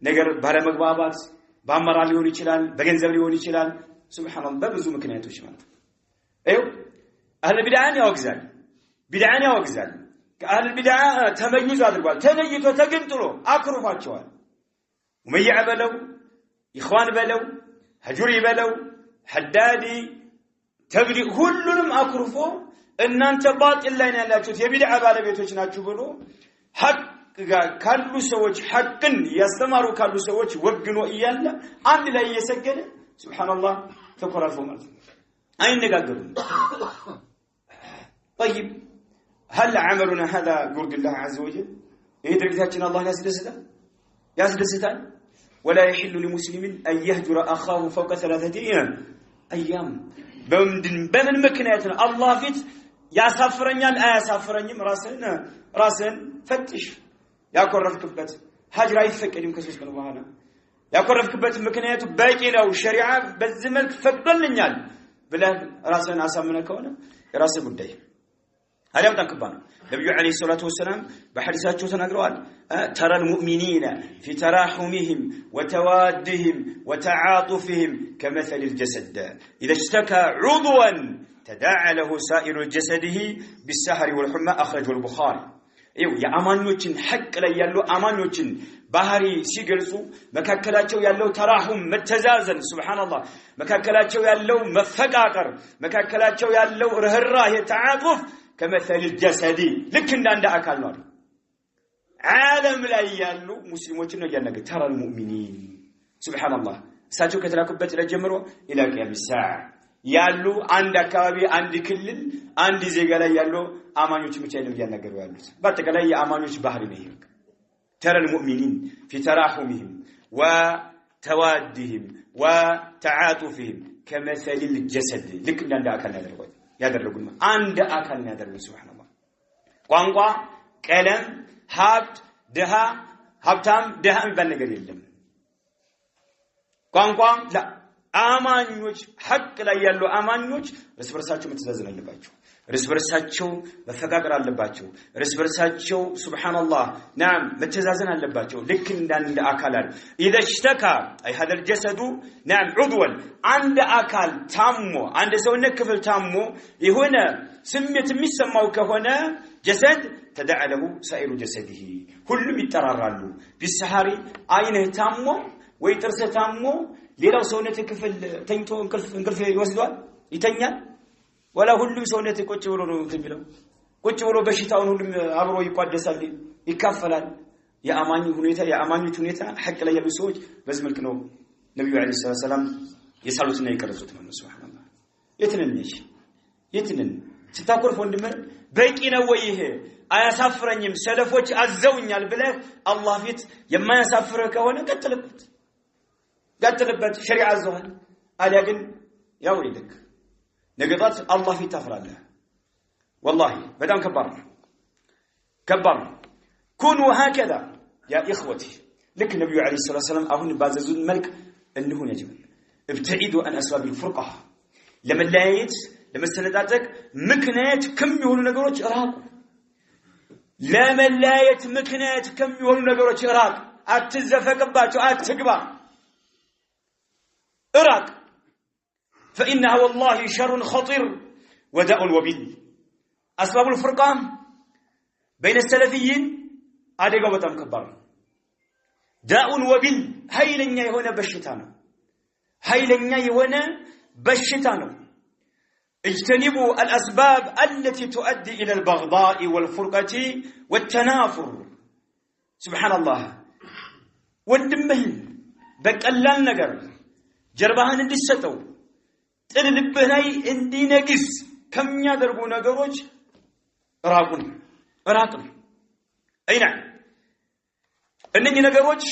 ነገር ባለመግባባት በአመራር ሊሆን ይችላል በገንዘብ ሊሆን ይችላል ሱብሃንአላህ በብዙ ምክንያቶች ማለት አይው አህለ ቢድዓን ያወግዛል ቢድዓን ያወግዛል ከአህል ቢድዓ ተመይዝ አድርጓል ተነይቶ ተገንጥሎ አክሩፋቸዋል ሙመይዓ በለው ኢኽዋን በለው ሐጁሪ በለው ሐዳዲ ተብሊግ ሁሉንም አክሩፎ እናንተ ባጢል ላይ ያላችሁት የቢድዓ ባለቤቶች ናችሁ ብሎ ሐቅ ካሉ ሰዎች ሐቅን ያስተማሩ ካሉ ሰዎች ወግኖ እያለ አንድ ላይ እየሰገደ ሱብሃንአላህ ተኮራርፎ ማለት አይነጋገሩም طيب هل عملنا هذا يرضي الله عز وجل يدركتنا الله يسدستا ولا يحل لمسلم أن يهجر أخاه فوق 3 أيام አያም በምን ምክንያት ነው አላህ ፊት ያሳፍረኛል አያሳፍረኝም ራስን ፈትሽ ያኮረፍክበት ሀጅር አይፈቀድም ከሶስት ቀን በኋላ ያኮረፍክበት ምክንያቱ በቂ ነው ሸሪዓ በዚህ መልክ ፈቅዶልኛል ብለህ ራስን አሳምነህ ከሆነ የራስ ጉዳይ هذا تنكبان النبي عليه الصلاة والسلام بحديثاته تنقرأ ترى المؤمنين في تراحمهم وتوادهم وتعاطفهم كمثل الجسد إذا اشتكى عضوا تداعى له سائر جسده بالسهر والحمى أخرجه البخاري يا أمانيوتين حق لا يالو أمانيوتين ባህሪ ሲገልጹ መካከላቸው ያለው ተራሁም መተዛዘን ሱብሃንአላህ መካከላቸው ያለው መፈቃቀር መካከላቸው ያለው ርህራሄ ተዓጡፍ ከመሰል الجسد ልክ እንዳንደ አካል ነው ዓለም ላይ ያሉ ሙስሊሞችን ነው ያነገ ተራ المؤمنين ሱብሃንአላህ እሳቸው ከተላኩበት ለጀምሮ ኢላ ቂያም ሰዓ ያሉ አንድ አካባቢ አንድ ክልል አንድ ዜጋ ላይ ያሉ አማኞች ብቻ ነው ያነገሩ ያሉት በአጠቃላይ የአማኞች ባህሪ ነው ترى المؤمنين في تراحمهم وتوادهم وتعاطفهم كمثل الجسد لك عند أكلنا يدرجون عند أكلنا يدرجون سبحان الله قانقا كلام هابت دها هابتام دها بنجر يلهم قانقا لا አማኞች ሐቅ ላይ ያሉ አማኞች ርስበርሳቸው መተዛዘን አለባቸው ርስበርሳቸው መፈቃቀር አለባቸው ርስበርሳቸው ሱብሃንአላህ نعم መተዛዘን አለባቸው ልክ እንደ አካላል اذا اشتكى اي هذا الجسد نعم عضوا عند አካል ታሞ አንድ ሰውነት ክፍል ታሞ የሆነ ስሜት የሚሰማው ከሆነ جسد تداعى له سائر جسده ሁሉም ይጠራራሉ ቢሰሐሪ አይነህ ታሞ ወይ ጥርስ ታሞ ሌላው ሰውነት ክፍል ተኝቶ እንቅልፍ ይወስዷል ይተኛል ወላ ሁሉም ሰውነት ቁጭ ብሎ ነው የሚለው ቁጭ ብሎ በሽታውን ሁሉም አብሮ ይቋደሳል ይካፈላል የአማኞች ሁኔታ ሐቅ ላይ ያሉ ሰዎች በዚህ መልኩ ነው ነብዩ አለይሂ ሰላም የሳሉትና የቀረጹት ነው ሱብሃንአላህ የትንን ስታቆርፍ ወንድም በቂ ነው ወይ ይሄ አያሳፍረኝም ሰለፎች አዘውኛል ብለህ አላህ ፊት የማያሳፍረ ከሆነ ቀጥልበት ሸሪዓ አዘዋል አሊያ ግን ያው ይልክ ነገጣት አላህ ፊት ታፍራለህ والله በጣም ከባድ كونوا هكذا يا اخوتي لك النبي عليه الصلاه والسلام አሁን ባዘዙን መልክ እንሁን يجب ابتعدوا عن اسباب الفرقه ለመለያየት ለመሰነጣጠቅ ምክንያት ከሚሆኑ ነገሮች ራቁ ለመለያየት ምክንያት ከሚሆኑ ነገሮች ራቁ አትዘፈቅባቸው አትግባ اراق فانها والله شر خطير وداء وبل اسباب الفرقه بين السلفيين ادغه በጣም ከባድ داء وبل ኃይለኛ የሆነ በሽታ ነው اجتنبوا الاسباب التي تؤدي الى البغضاء والفرقه والتنافر سبحان الله ወንድምህ በቀላል ነገር ጀርባህን እንዲሰጠው ጥልልብህ ላይ እንዲነግስ ከሚያደርጉ ነገሮች ራቁን አይና እነኚህ ነገሮች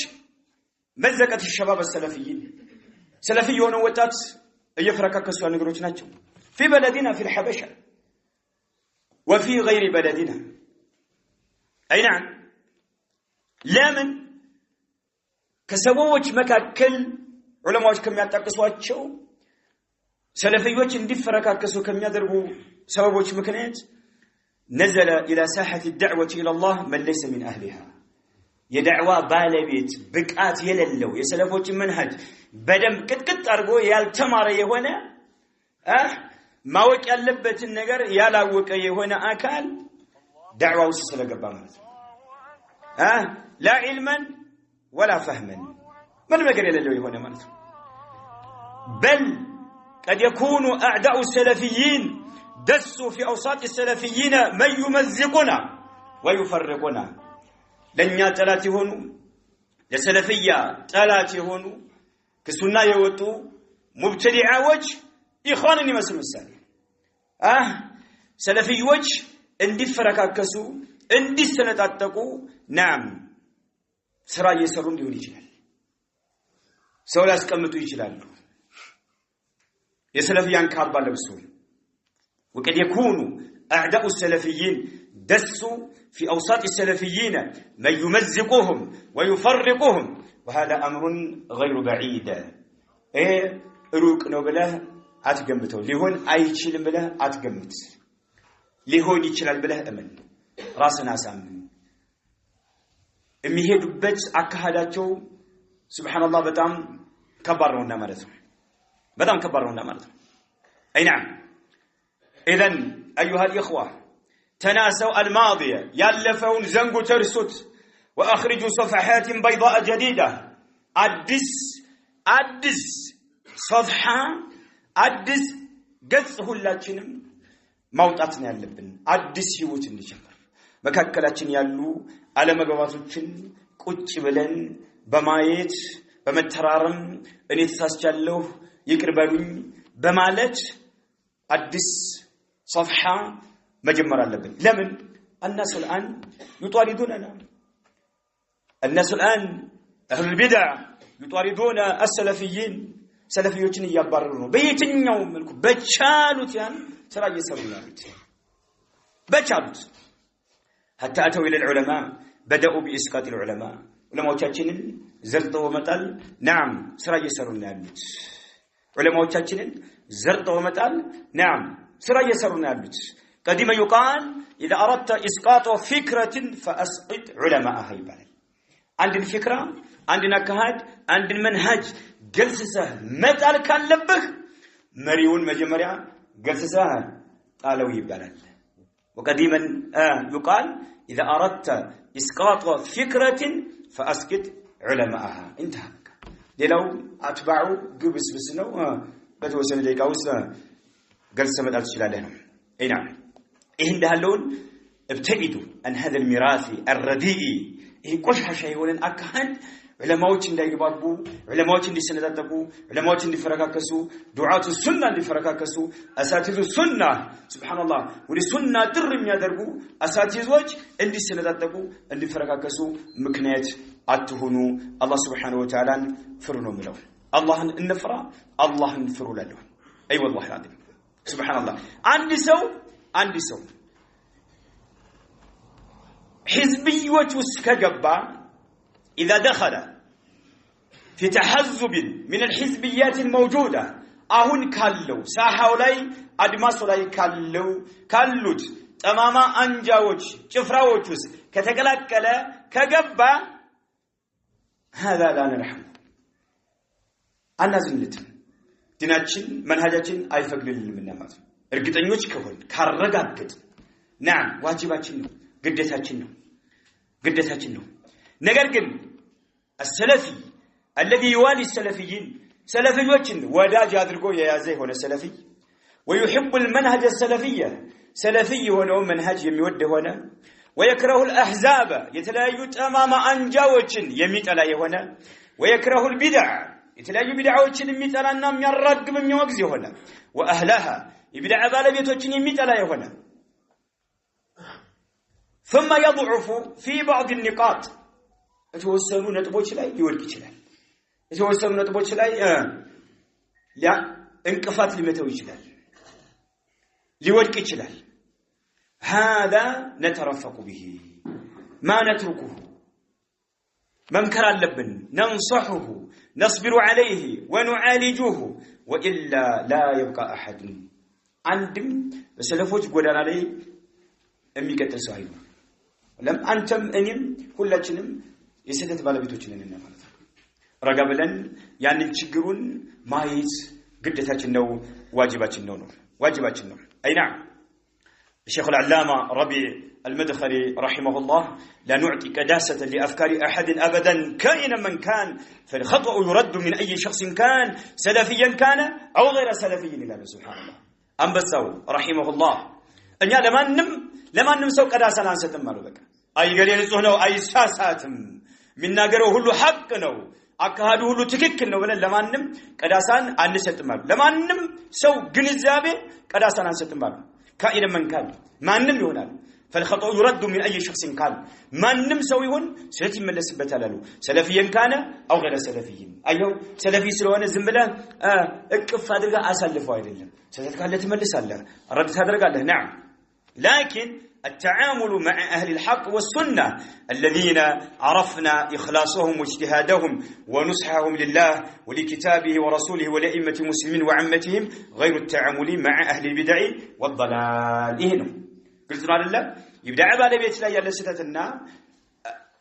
መዘቀት الشباب السلفيين سلفي የሆኑ ወጣት እየፈረካከሱ ነገሮች ናቸው في بلدنا في الحبشه وفي غير بلدنا اي نعم لمن كسبوች መካከል ዑለማዎች ከሚያጣቅሷቸው ሰለፊዮች እንዲፈረካከሱ ከሚያደርጉ ሰበቦች ምክንያት نزل الى ساحه الدعوه الى الله من ليس من اهلها የዳዕዋ ባለቤት ብቃት የሌለው የሰለፎች መንሃጅ በደም ቅጥቅጥ አርጎ ያልተማረ የሆነ ማወቅ ያለበትን ነገር ያላወቀ የሆነ አካል ዳዕዋ ውስጥ ስለገባ ማለት ነው لا علما ولا فهما من ነገር የሌለው የሆነ ማለት ነው بل قد يكون اعداء السلفيين دسوا في اوساط السلفيين من يمزقنا ويفرقنا ለኛ ጠላት የሆኑ ለሰለፊያ ጠላት የሆኑ ከሱና የወጡ ሙብተዲዓዎች ኢኽዋንን ይመስሉ ምሳሌ ሰለፊዮች እንዲፈረካከሱ እንዲሰነጣጠቁ ናም ስራ እየሰሩ ሊሆን ይችላል ሰው ላስቀምጡ ይችላሉ የሰለፊያን ካባ ለብሱ وقد يكون أعداء السلفيين دسوا في أوساط السلفيين من يمزقهم ويفرقهم وهذا أمر غير بعيد روك نوبله أتجمته لهون أيشيل بله أتجمت لهون يشيل بله أمن راسنا سامن أمي هدبت أكهداتو سبحان الله بدام كبرنا مرته بدام كبرنا مرته أي نعم إذن أيها الإخوة تناسوا الماضية يلفون زنقوا ترسوت وأخرجوا صفحات بيضاء جديدة أدس صفحة أدس قصه اللاتشنم موتاتنا اللبن أدس هيوت النجمر مكاكلاتشن يالو على مقواتوچن قوچ بلن بمايت بمترارم اني تساسچالو يقربالوኝ بمالت أدس صفحة مجمر اللبن لمن الناس الآن يطاردوننا الناس الآن أهل البدع يطاردون السلفيين سلفيوችን እያባረሩ ነው በየትኛው መልኩ በቻሉት ያን ስራ እየሰሩ ነው በቻሉት حتى أتوا إلى العلماء بدأوا بإسقاط العلماء ዑለማዎቻችንን ዘርጠው መጣል نعم ስራ እየሰሩ ነው ያሉት ዑለማዎቻችንን ዘርጠው መጣል نعم ስራ እየሰሩ ነው ያሉት قديم يقال إذا أردت إسقاط فكرة فأسقط علماءها يبال عند الفكرة عندنا كهاد عند المنهج جلسة متى كان لبخ مريون مجمريا جلسة قالوا يبال وقديما يقال إذا أردت إسقاط فكرة فأسقط علماءها انتهى لو أتبعوا قبس بسنو بتوسم ليك أوس جلسة متى تشلالهم أي نعم إيه دهالون ابتعدوا عن هذا الميراث الرديء إيه كوشح شيء ولن أكهن علماء اللي يباربوا علماء اللي سندتبوا علماء اللي فرقاكسوا دعاة السنة اللي فرقاكسوا أساتذ السنة سبحان الله ولسنة ترم يدربوا أساتذ وجه اللي سندتبوا اللي فرقاكسوا مكنيات أتهنوا الله سبحانه وتعالى فرنوا ملون الله النفرة الله نفروا له أي والله العظيم سبحان الله عندي سو حزبي وتسكجبا إذا دخل في تحزب من الحزبيات الموجودة أهون كالو ساحة ولاي أدماس ولاي كالوت تماما أنجاوش شفراوشوس كتقلق كلا كجبا هذا لا نرحم أنا زنلتن ديناتشن منهجاتشن أي فقل للمنامات እርግጠኞች ከሆን ካረጋግጥ نعم ዋጅባችን ነው ግዴታችን ነው ነገር ግን السلفي الذي يوالي السلفيين سلفيዎችን ወዳጅ አድርጎ የያዘ የሆነ ሰለፊ ويحب المنهج السلفية سلفي ሆነው መንሃጅ የሚወድ ሆነ ويكره الاحزاب የተለያዩ ጠማማ አንጃዎችን የሚጠላ የሆነ ويكره البدع የተለያዩ ቢድዓዎችን የሚጠላና የሚያራግብ የሚወግዝ የሆነ واهلها يبدع بالبيتوچن يميطلا يهونه ثم يضعف في بعض النقاط የተወሰኑ ነጥቦች ላይ ሊወድቅ ይችላል የተወሰኑ ነጥቦች ላይ እንቅፋት ሊመተው ይችላል ሊወድቅ ይችላል هذا نترفق به ما نتركه ممكر አለብን ننصحه نصبر عليه ونعالجه والا لا يبقى احد عندم በሰለፎች ጎዳና ላይ የሚቀጥል ሰው አይደለም ለም አንተም እኔም ሁላችንም የሰተት ባለቤቶች ነን ማለት ነው ረጋ ብለን ያንን ችግሩን ማየት ግዴታችን ነው ዋጅባችን ነው አይና الشيخ العلامة ربيع المدخلي رحمه الله لا نعطي قداسة لأفكار أحد أبدا كائنا من كان فالخطأ يرد من أي شخص كان سلفيا كان أو غير سلفي إلا سبحان الله أنبسوا رحمه الله أن لمن سو قداسة لانستم مالو بك أي قليل الزهنو أي ساساتم من ناقره هلو حق نو أكهادو هلو تككل نو بلن لمن قداسان أنستم مالو لمن سو قنزابي قداسة لانستم مالو كائنا من كان ما نم يهونال فالخطأ يرد من أي شخص كان ما نمسويهن سلتي من لسبت لالو سلفيا كان أو غير سلفيين أيوه سلفي سلوانا زنبلا اكف هذا أسلف وايدلهم سلفي كان لتملس الله ردت هذا قال له نعم لكن التعامل مع أهل الحق والسنة الذين عرفنا إخلاصهم واجتهادهم ونصحهم لله ولكتابه ورسوله ولأئمة المسلمين وعمتهم غير التعامل مع أهل البدع والضلال إهنم قلت لله يبدأ بالي بيت لا يلستتنا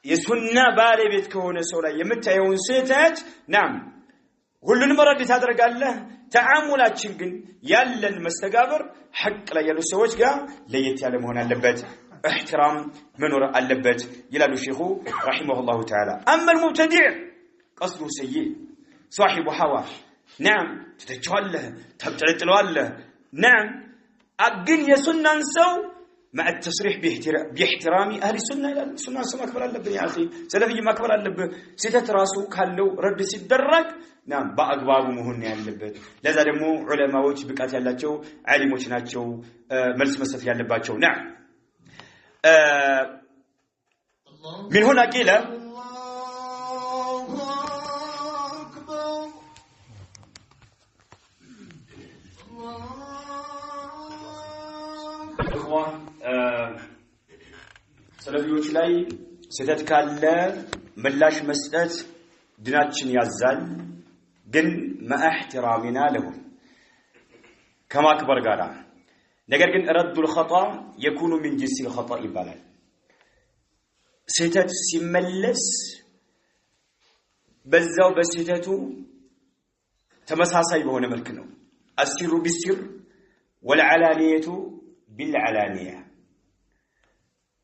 يسنة بالي بيت كونه سورة يمتع يون ستات نعم ሁሉንም ረድት አድርጋለህ ተዓሙላችን ግን ያለን መስተጋብር ሐቅ ላይ ያሉ ሰዎች ጋር ለየት ያለ መሆን አለበት احترام መኖር አለበት ይላሉ ሼኹ ረሂመሁላሁ ተዓላ اما المبتدع قصده سيء صاحب هوى نعم تتجاهله تبتلطلواله نعم اجن የሱናን ሰው مع التصريح باحترام اهل السنه الى السنه سما اكبر አለብኝ يا اخي سلفي ማክበር አለብህ ሲተት ራሱ ካለው ረድ ሲደረግ نعم በአግባቡ መሆን ያለበት ለዛ ደግሞ ዑለማዎች ብቃት ያላቸው ዓሊሞች ናቸው መልስ መስጠት ያለባቸው نعم من هنا قيل ሰለፊዎች ላይ ስህተት ካለ ምላሽ መስጠት ድናችን ያዛል ግን مع احترامنا لهم كما كبر ጋራ ነገር ግን رد الخطا يكون من جنس الخطا ይባላል ስህተት ሲመለስ በዛው በስህተቱ ተመሳሳይ በሆነ መልኩ ነው السر بالسر والعلانيه بالعلانيه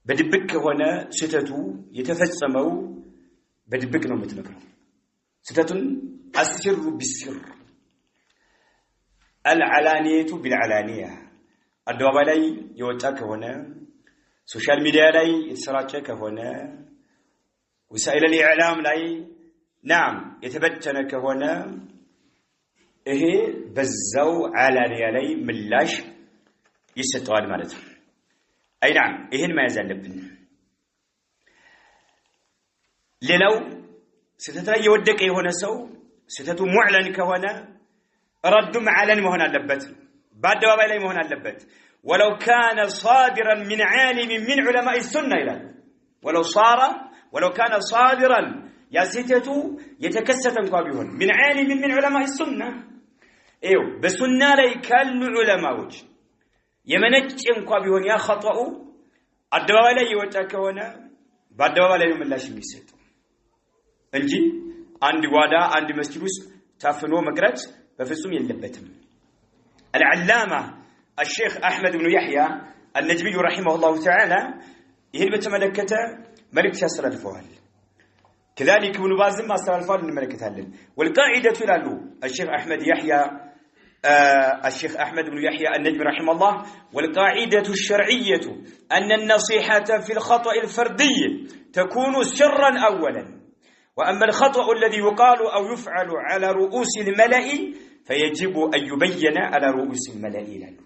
በድብቅ ሆነ ስህተቱ የተፈጸመው በድብቅ ነው የምትነግረው ስህተቱን السر بالسر العلانيه بالعلانيه አደባባይ ላይ የወጣ ከሆነ ሶሻል ሚዲያ ላይ የተሰራጨ ከሆነ ወሳኢል الإعلام ላይ نعم የተበተነ ከሆነ ይሄ በዛው አላንያ ላይ ምላሽ ይሰጣል ማለት ነው አይ نعم ይሄን መያዝ አለብን ሌላው ስህተት ላይ የወደቀ የሆነ ሰው ስህተቱ ሙዕለን ከሆነ ረዱ معلن መሆን አለበት በአደባባይ ላይ መሆን አለበት ولو كان صادرا من عالم من علماء السنه الى ولو كان صادرا يا سيتቱ የተከሰተ እንኳን ቢሆን من عالم من علماء السنه ايو በሱና ላይ ካሉ ዑለማዎች የመነጭ እንኳን ቢሆን ያ خطأ አደባባይ ላይ የወጣ ከሆነ በአደባባይ ላይ ምላሽ የሚሰጥ እንጂ አንድ ጓዳ አንድ መስጂድ ውስጥ ታፍኖ መቅረት በፍጹም የለበትም العلامه الشيخ احمد بن يحيى النجمي رحمه الله تعالى ይሄን በተመለከተ መልእክት ያስተላልፈዋል كذلك ابن باز ما استلفوا እንመለከታለን والقاعده ይላሉ الشيخ احمد بن يحيى النجمي رحمه الله والقاعده الشرعيه ان النصيحه في الخطأ الفردي تكون سرا اولا واما الخطأ الذي يقال او يفعل على رؤوس الملأ فيجب ان يبين على رؤوس الملأ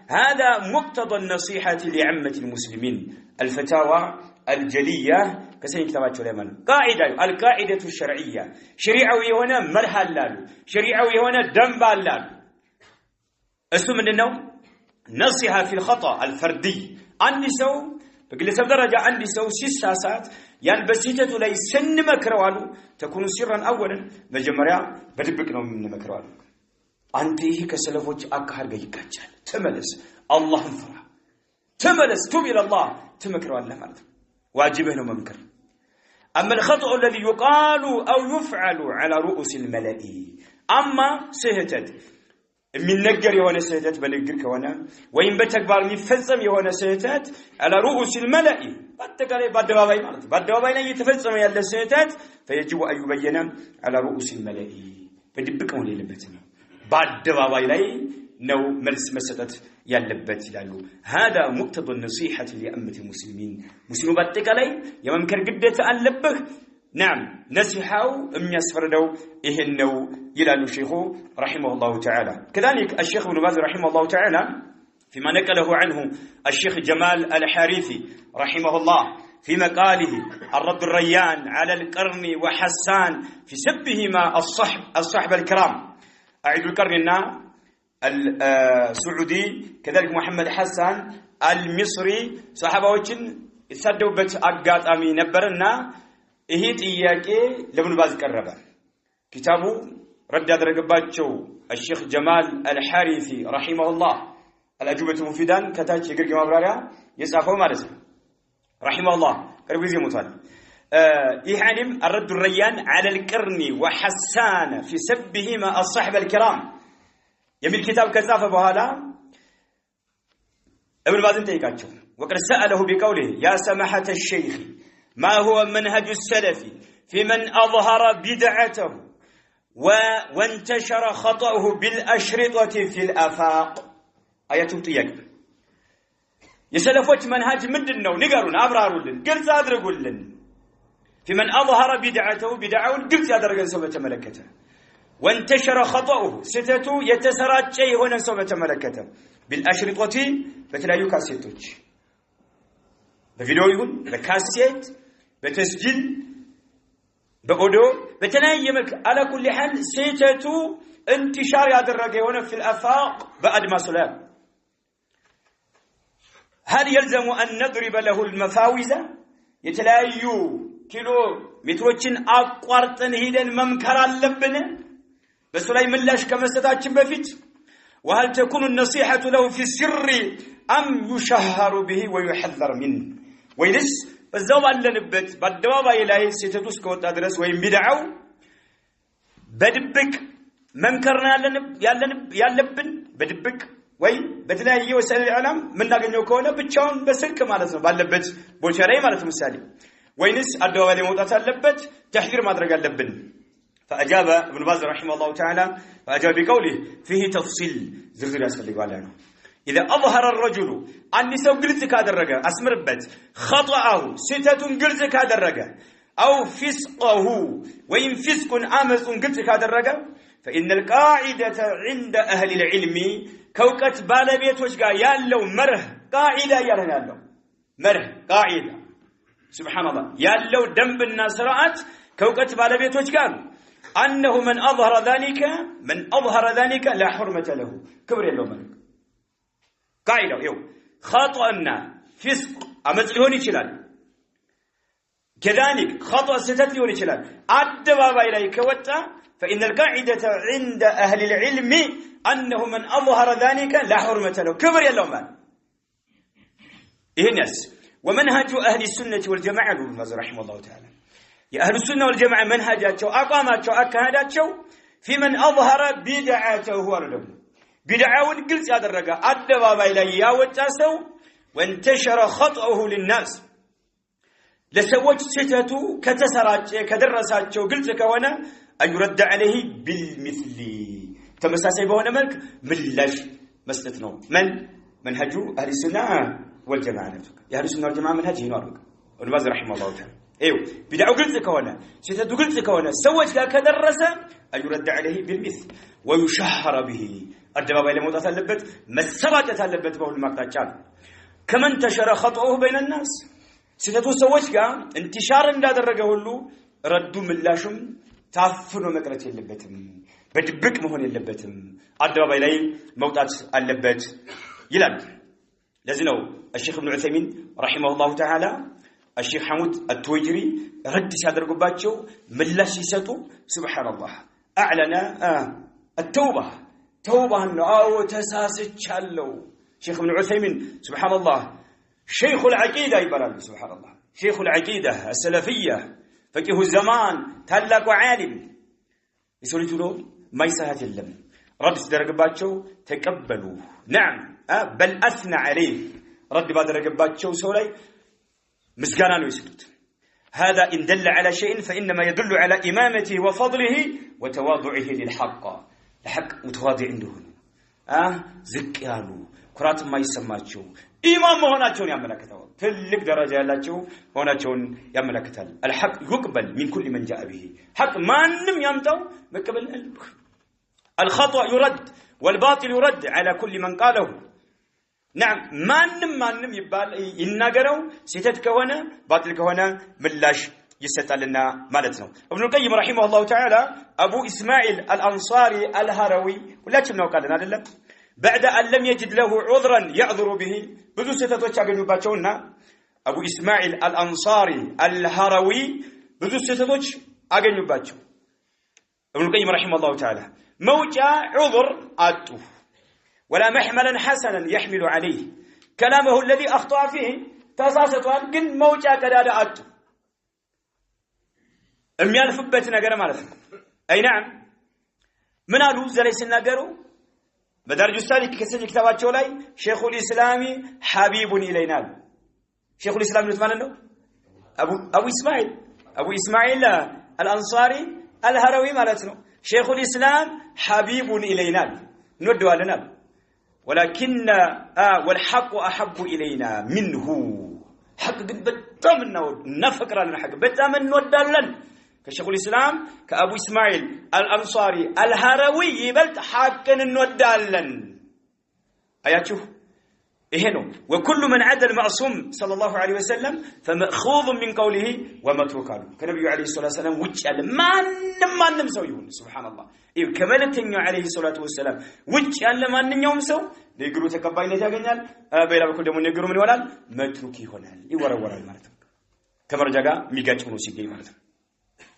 هذا مقتضى النصيحه لعامه المسلمين الفتاوى الجليه كسين كتابات علماء قاعده القاعده الشرعيه شريعه هنا مرحله شريعه هنا دنب الله اسم منه نصيحه في الخطأ الفردي عندي سو بجلسه درجه عندي سو سيساسات ያን በሲተቱ ላይ ስንመክረዋሉ ተኩኑ ሲራን አወለን መጀመሪያ በድብቅ ነው የምንመክረዋሉ አንተ ይሄ ከሰለፎች አካር ጋር ይጋጫል ተመለስ አላህን ፍራ ተመለስ ቱብ ኢላ አላህ ተመክረዋለህ ማለት ነው ዋጅብህ ነው መምከር اما الخطأ الذي يقال او يفعل على رؤوس الملأ اما سهتت የሚነገር የሆነ ስህተት በንግግር ከሆነ ወይም በተግባር የሚፈጸም የሆነ ስህተት على رؤوس الملأ በአጠቃላይ በአደባባይ ማለት በአደባባይ ላይ የተፈጸመ ያለ ስህተት فيجب ان يبين على رؤوس الملأ በድብቅ ነው የሌለበት በአደባባይ ላይ ነው መልስ መሰጠት ያለበት ይላሉ هذا مقتضى النصيحه لأمة المسلمين ሙስሊሙ በአጠቃላይ የመምከር ግዴታ አለበት نعم نصيحه የሚያስፈርደው ይሄን ነው ይላሉ ሼኹ رحمه الله تعالى كذلك الشيخ ابن باز رحمه الله تعالى فيما نقله عنه الشيخ جمال الحارثي رحمه الله في مقاله الرد الريان على القرن وحسان في سبهما الصحب الكرام. أعيد القرننا السعودي كذلك محمد حسان المصري صحابوችን የተሳደቡበት አጋጣሚ ነበርና ይሄ ጥያቄ ለምን ባዝ ቀረበ ኪታቡ ረድ ያደረገባቸው الشيخ جمال الحارثي رحمه الله الأجوبة المفيدان كتاج يقرق مبراريا يسافه مارسه رحمه الله قرب يزي مطال يحانم الرد الريان على القرن وحسان في سبهما الصحبة الكرام يمي الكتاب كزافة بهالا ابن باز انتهيكاتشو وقد سأله بقوله يا سماحة الشيخ ما هو منهج السلف في من أظهر بدعته وانتشر خطأه بالأشرطة في الآفاق آياتهم طياق يسلفوش منهج مدنو نقرون أبرارولن قلت أدرقولن في من أظهر بدعته بدعون قلت أدرقن سوبة ملكته وانتشر خطأه ستتو يتسرات شيء هنا سوبة ملكته بالأشرطة بتلايو كاسيتوش بفيديو يقول بكاسيت بتسجيل بأودو بتلاقي ملك على كل حال ستتو انتشار يدرجه هنا في الآفاق بعد ما سلام. هل يلزم أن نضرب له المفاوزة يتلاقيو كيلو متروتشن أقوارتن هيدن ممكر اللبنة بس لا يملاش كما ستاتشن بفيت. وهل تكون النصيحة له في السر أم يشهر به ويحذر منه ويلس فالزوم ألا نبت بالدوابة إلهي ستتوس كوت أدرس وين بدعو بدبك ممكرنا ياللبن بدبك وين بتلاقي وسائل الإعلام من ناقنيو كونه بتشون بسلك مالتنا باللبت بولشاري مالتنا مسالي وينس الدوابة اللي موتات اللبت تحذير ما درجة اللبن. فأجاب ابن باز رحمه الله تعالى فأجاب بقوله فيه تفصيل زرزر يسفل لقوالانا إذا أظهر الرجل أن يسو قلتك هذا الرجل أسمر بت خطأه ستة قلتك هذا الرجل أو فسقه وإن فسق آمس قلتك هذا الرجل فإن القاعدة عند أهل العلم كوكت بالبيت وشقا يالو مره قاعدة يالو مره قاعدة سبحان الله يالو دنب الناصرات كوكت بالبيت وشقا أنه من أظهر ذلك لا حرمة له كبر يالو ملك قاعدة يو خطأنا فسق أمت لهوني شلال كذلك خطأ ستت لهوني شلال أدبابا إليك وطا فإن القاعدة عند أهل العلم أنه من أظهر ذلك لا حرمة له كبر يالو مال إيه الناس ومنهج أهل السنة والجماعة رحمه الله تعالى يا أهل السنة والجماعة منهجاتهم أقاماتهم أكهاداتهم في من أظهر بدعاته وردهم بدعاون قلت هذا الرجاء أدبابا إليه ياوتاسو وانتشر خطأه للناس لسوج ستتو كتسرات كدرسات قلت كوانا أن يرد عليه بالمثل تمساسي بهنا ملك ملاش مستثنو من منهجو أهل السنة والجماعة يا أهل السنة والجماعة منهجه نارك ونباز رحمه الله تعالى ايوه بدعو قلت كوانا ستتو قلت كوانا سوج كدرس أن يرد عليه بالمثل ويشهر به الدبابة إلى موتى ثلبت مسبات ثلبت به المقطع كما انتشر خطأه بين الناس ستتو سوج انتشار انداد الرجل له ردوا ملاشم تعفنوا مقرة اللبتم بدبك مهون اللبتم الدبابة إلى موتى اللبت يلعب لازنو الشيخ ابن عثيمين رحمه الله تعالى الشيخ حمود التويجري رد سادر قباتشو ملاش يساتو سبحان الله أعلن التوبة توبة أنه تساسج شيخ ابن عثيمين سبحان الله شيخ العقيدة يبرر سبحان الله شيخ العقيدة السلفية فقيه الزمان تلق وعالم يسولي له ما يسهل اللم رد سادر قباتشو تقبلوا نعم بل أثنى عليه رد بادر قباتشو سولي مسجانا ويسكت هذا إن دل على شيء فإنما يدل على إمامته وفضله وتواضعه للحق الحق متواضع عنده زكيانو كرات ما يسماتشو إمام هناچون يملكتو تلك درجة يلاچو هناچون يملكتال الحق يقبل من كل من جاء به حق ما نم يمتو مقبل الخطأ يرد والباطل يرد على كل من قاله نعم ማንም ይባል ይናገረው ሲተት ከሆነ ባጥል ከሆነ ምላሽ ይሰጣልና ማለት ነው ابن القيم رحمه الله تعالى ابو اسماعيل الانصاري الهروي ሁላችንም እናውቃለን አይደለም بعد ان لم يجد له عذرا يعذر به ብዙ ስተቶች ያገኙባቸውና ابو اسماعيل الانصاري الهروي ብዙ ስተቶች አገኙባቸው ابن القيم رحمه الله تعالى موجع عذر አጡ ولا محملا حسنا يحمل عليه كلامه الذي اخطا فيه ተሳስቷል ግን መውጫ ቀዳዳ አጡ የሚያልፍበት ነገር ማለት ነው አይ نعم ምን አሉ ዘላይ ሲናገሩ በደረጃ ሳሊክ ከሰኝ ክታባቸው ላይ ሼኹል ኢስላሚ ሐቢቡን ኢለይናል ሼኹል ኢስላም ማለት ነው አቡ ኢስማኤል አልአንሳሪ አልሃራዊ ማለት ነው ሼኹል ኢስላም ሐቢቡን ኢለይናል እንወደዋለናል ولكن والحق احب الينا منه حق በጣም እናፈቅራለን حق በጣም እንወዳለን ከሼኹል ኢስላም ከአቡ ኢስማኤል አልአንሳሪ አልሃራዊ ይበልጥ حقን እንወዳለን አያችሁ ይሄ ነው وكل من عدا المعصوم صلى الله عليه وسلم فمأخوذ من قوله ومتروك كنبي عليه الصلاه والسلام ውጭ ያለ ማንንም ሰው ይሁን ሱብሃንአላህ ይሄ ከመለተኛው عليه الصلاه والسلام ውጭ ያለ ማንኛውም ሰው ንግሩ ተቀባይነት ያገኛል በሌላ በኩል ደግሞ ንግሩ ምን ይሆናል መትሩክ ይሆናል ይወረወራል ማለት ነው ከመረጃ ጋር የሚጋጭ ሆኖ ሲገኝ ማለት ነው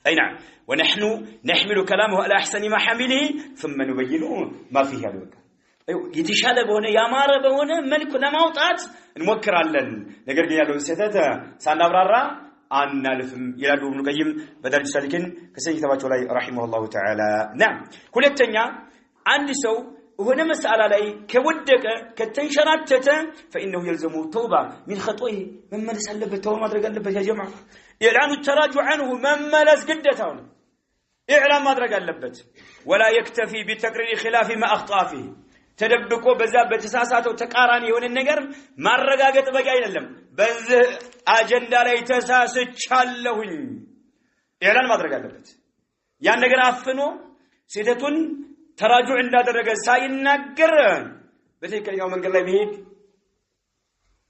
اي نعم ونحن نحمل كلامه على احسن ما حمله ثم نبينه ما فيه الوقت የተሻለ በሆነ ያማረ በሆነ መልኩ ለማውጣት እንሞክራለን ነገር ግን ያለው ሰተተ ሳናብራራ አናልፍም ይላሉ ኢብኑ ቀይም በደረጃ ሳሊክን ከሰይተባቸው ላይ ረሂመሁላሁ ተዓላ نعم ሁለተኛ አንድ ሰው ሆነ መስአላ ላይ ከወደቀ ከተንሸራተተ فانه يلزمه توبه من خطئه መመለስ አለበት ተውባ ማድረግ አለበት ያ ጀማዓ ኢዕላኑ ተራጁዕ عنه መመለስ ግዴታው ነው ኢዕላን ማድረግ አለበት ولا يكتفي بتقرير خلاف ما اخطا فيه ተደብቆ በዛ በተሳሳተው ተቃራኒ የሆነ ነገር ማረጋገጥ በቂ አይደለም በዚህ አጀንዳ ላይ ተሳስቻለሁኝ ኢዕላን ማድረግ አለበት ያን ነገር አፍኖ ሲተቱን ተራጁዕ እንዳደረገ ሳይናገር በትክክለኛው መንገድ ላይ መሄድ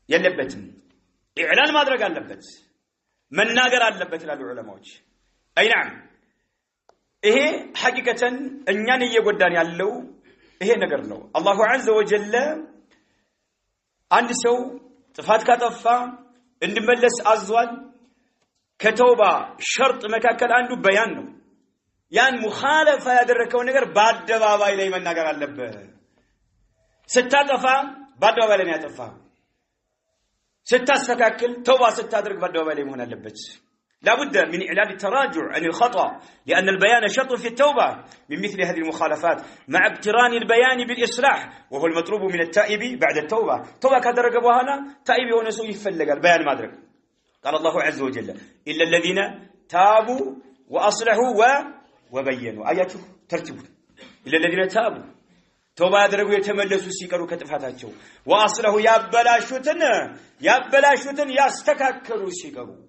የለበትም ኢዕላን ማድረግ አለበት መናገር አለበት ይላሉ ዑለማዎች አይ نعم ይሄ ሐቂቀተን እኛን እየጎዳን ያለው ይሄ ነገር ነው አላሁ ዐዘ ወጀለ አንድ ሰው ጥፋት ካጠፋ እንዲመለስ አዟል ከተውባ ሸርጥ መካከል አንዱ በያን ነው ያን ሙኻለፋ ያደረከው ነገር በአደባባይ ላይ መናገር አለበት ስታጠፋ በአደባባይ ላይ ያጠፋ ስታስተካክል ተውባ ስታደርግ በአደባባይ ላይ መሆን አለበት لابد من إعلان التراجع عن الخطأ لأن البيان شرط في التوبة من مثل هذه المخالفات مع اقتران البيان بالإصلاح وهو المطلوب من التائب بعد التوبة توبة كدرج بوهنا تائب ونسو يفلق البيان ما أدرك قال الله عز وجل إلا الذين تابوا وأصلحوا وبينوا آياته ترتيب إلا الذين تابوا توبة أدركوا يتملسوا سيكروا كتفاتاتهم وأصلحوا يابلاشوتن يستكاكروا سيكروا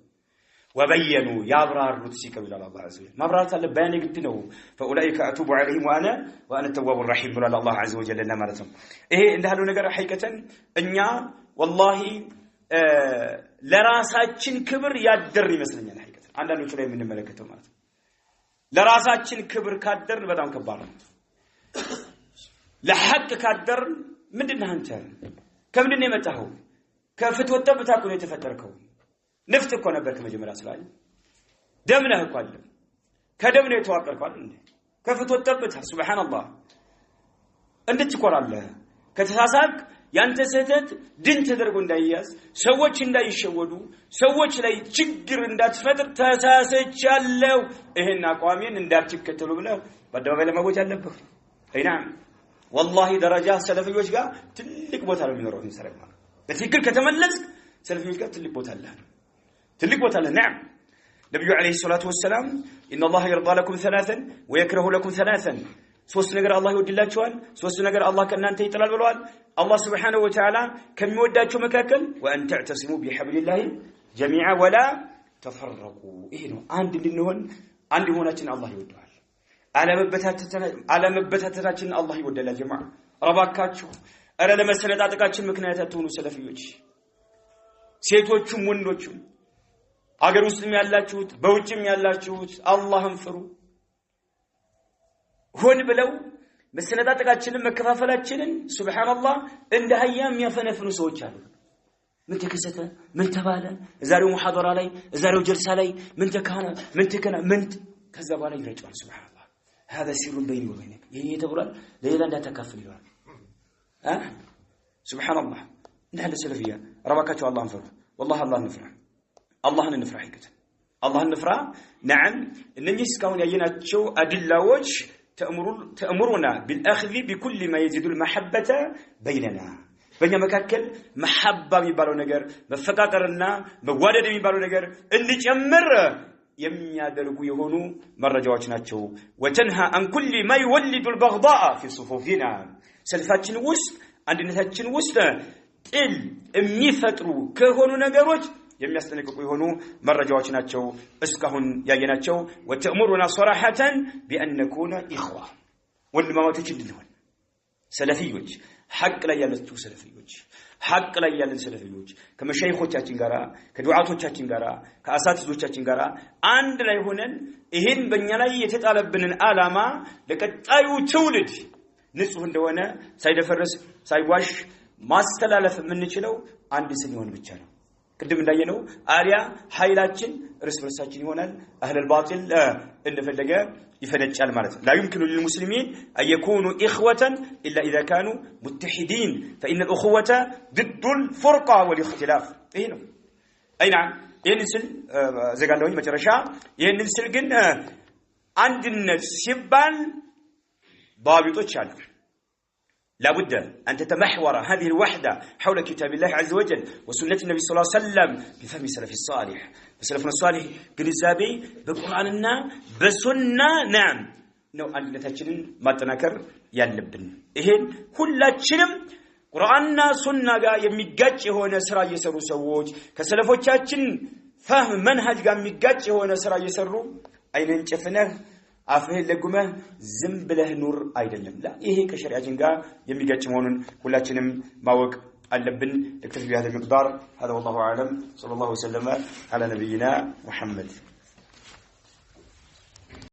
وبينوا يا ابرار رتسيكم الى الله عز وجل ما برات الله بيان يقدنوا فاولئك اتوب عليهم وانا التواب الرحيم قال الله عز وجل لنا معناته ايه እንደ ያለው ነገር ሐቂቀተን እኛ والله ለራሳችን ክብር ያደር ይመስለኛል ሐቂቀተን አንዳንዶቹ ላይ የምንመለከተው ማለት ለራሳችን ክብር ካደር በጣም ከባድ ነው ለሐቅ ካደር ምንድነው አንተ ከምንድነው የመጣኸው ከፍትወት ጠብታ እኮ ነው የተፈጠርከው نفت እኮ ነበር ከመጀመሪያ ስላል ደም ነህ እኮ አለ ከደም ነው የተዋቀርከው አይደል ከፍትወት ጠብታ ሱብሃንአላህ እንድትቆራለህ ከተሳሳቅ ያንተ ስህተት ድን ተደርጎ እንዳይያዝ ሰዎች እንዳይሸወዱ ሰዎች ላይ ችግር እንዳትፈጥር ተሳሰቻለሁ ይሄን አቋሜን እንዳትከተሉ ብለህ በደባባይ ለማወጅ አለብህ አይናም والله ደረጃ ሰለፊዎች ጋር ትልቅ ቦታ ነው የሚኖረው እንሰረግ ማለት በትክክል ከተመለስ ሰለፊዎች ጋር ትልቅ ቦታ አለ نعم نبي عليه الصلاة والسلام إن الله يرضى لكم ثلاثا ويكره لكم ثلاثا ሶስት ነገር አላህ ይወድላችኋል ሶስት ነገር አላህ ከናንተ ይጥላል ብለዋል አላህ Subhanahu Wa Ta'ala ከሚወዳቸው መካከል وان تعتصموا بحبل الله جميعا ولا تفرقوا ይሄ ነው አንድ እንድንሆን አንድ ሆናችን አላህ ይወዳል አለመበታተናችን አላህ ይወዳል ጀማዓ ረባካችሁ አረ ለመሰነጣጠቃችን ምክንያት አትሆኑ ሰለፊዎች ሴቶቹም ወንዶቹም አገር ውስጥም ያላችሁት በውጭም ያላችሁት አላህን ፍሩ ሆን ብለው መሰነጣጠቃችንን መከፋፈላችንን ሱብሃንአላህ እንደ ሀያም ያፈነፍኑ ሰዎች አሉ ምን ተከሰተ ምን ተባለ ዛሬው ሙሐደራ ላይ ዛሬው ጀልሳ ላይ ምን ተካነ ምን ተከና ምን ከዛ በኋላ ይረጫል ሱብሃንአላህ هذا سر بيني وبينك ይሄ ተብሏል ለሌላ እንዳታካፍል ይላል ሱብሃንአላህ እንዳለ ሰለፊያ ረባካቸው አላህን ፍሩ والله الله نفرح اللهን እንፍራ ይገት اللهን እንፍራ نعم እነኚህ እስካሁን ያየናቸው አድላዎች تأمرنا بالأخذ بكل ما يزيد المحبة بيننا በእኛ መካከል መሐባ የሚባለው ነገር መፈቃቀርና መዋደድ የሚባለው ነገር እንዲጨምር የሚያደርጉ የሆኑ መረጃዎች ናቸው وتنهى عن كل ما يولد البغضاء في صفوفنا ሰልፋችን ውስጥ አንድነታችን ውስጥ ጥል የሚፈጥሩ ከሆኑ ነገሮች የሚያስጠነቅቁ የሆኑ መረጃዎች ናቸው እስካሁን ያየናቸው وتأمرنا صراحة بأن نكون إخوة ወንድማማቾች እንድንሆን ሰለፊዎች ሐቅ ላይ ያለችው ሰለፊዎች ሐቅ ላይ ያለን ሰለፊዎች ከመሻይኾቻችን ጋራ ከዱዓቶቻችን ጋራ ከአሳቲዞቻችን ጋራ አንድ ላይ ሆነን ይሄን በእኛ ላይ የተጣለብንን ዓላማ ለቀጣዩ ትውልድ ንጹህ እንደሆነ ሳይደፈርስ ሳይዋሽ ማስተላለፍ የምንችለው አንድ ስንሆን ብቻ ነው ቅድም እንዳየነው አሪያ ኃይላችን እርስ በርሳችን ይሆናል አህለል ባጢል እንደፈለገ ይፈነጫል ማለት ነው لا يمكن للمسلمين ان يكونوا اخوه الا اذا كانوا متحدين فان الاخوه ضد الفرقه والاختلاف ايه ነው اي نعم ይሄንስል ዘጋለውኝ መጨረሻ ይሄንስል ግን አንድነት ሲባል ባቢጦች አሉ لابد أن تتمحور هذه الوحدة حول كتاب الله عز وجل وسنة النبي صلى الله عليه وسلم بفهم سلف الصالح فسلفنا الصالح قنزابي بقرآننا بسنة نعم نو أنتجن ما تنكر يلبن إهن كلاتشنم قرآننا سنة يميقاتش هو نسرا يسروا سووج كسلفوچاچن فهم منهج يميقاتش هو نسرا يسروا أين انشفناه አፍህን ለጉመህ ዝም ብለህ ኑር አይደለም لا ይሄ ከሸሪዓችን ጋር የሚጋጭ መሆኑን ሁላችንም ማወቅ አለብን ለክተፍ ቢሃደ መቅዳር هذا والله اعلم صلى الله وسلم على نبينا محمد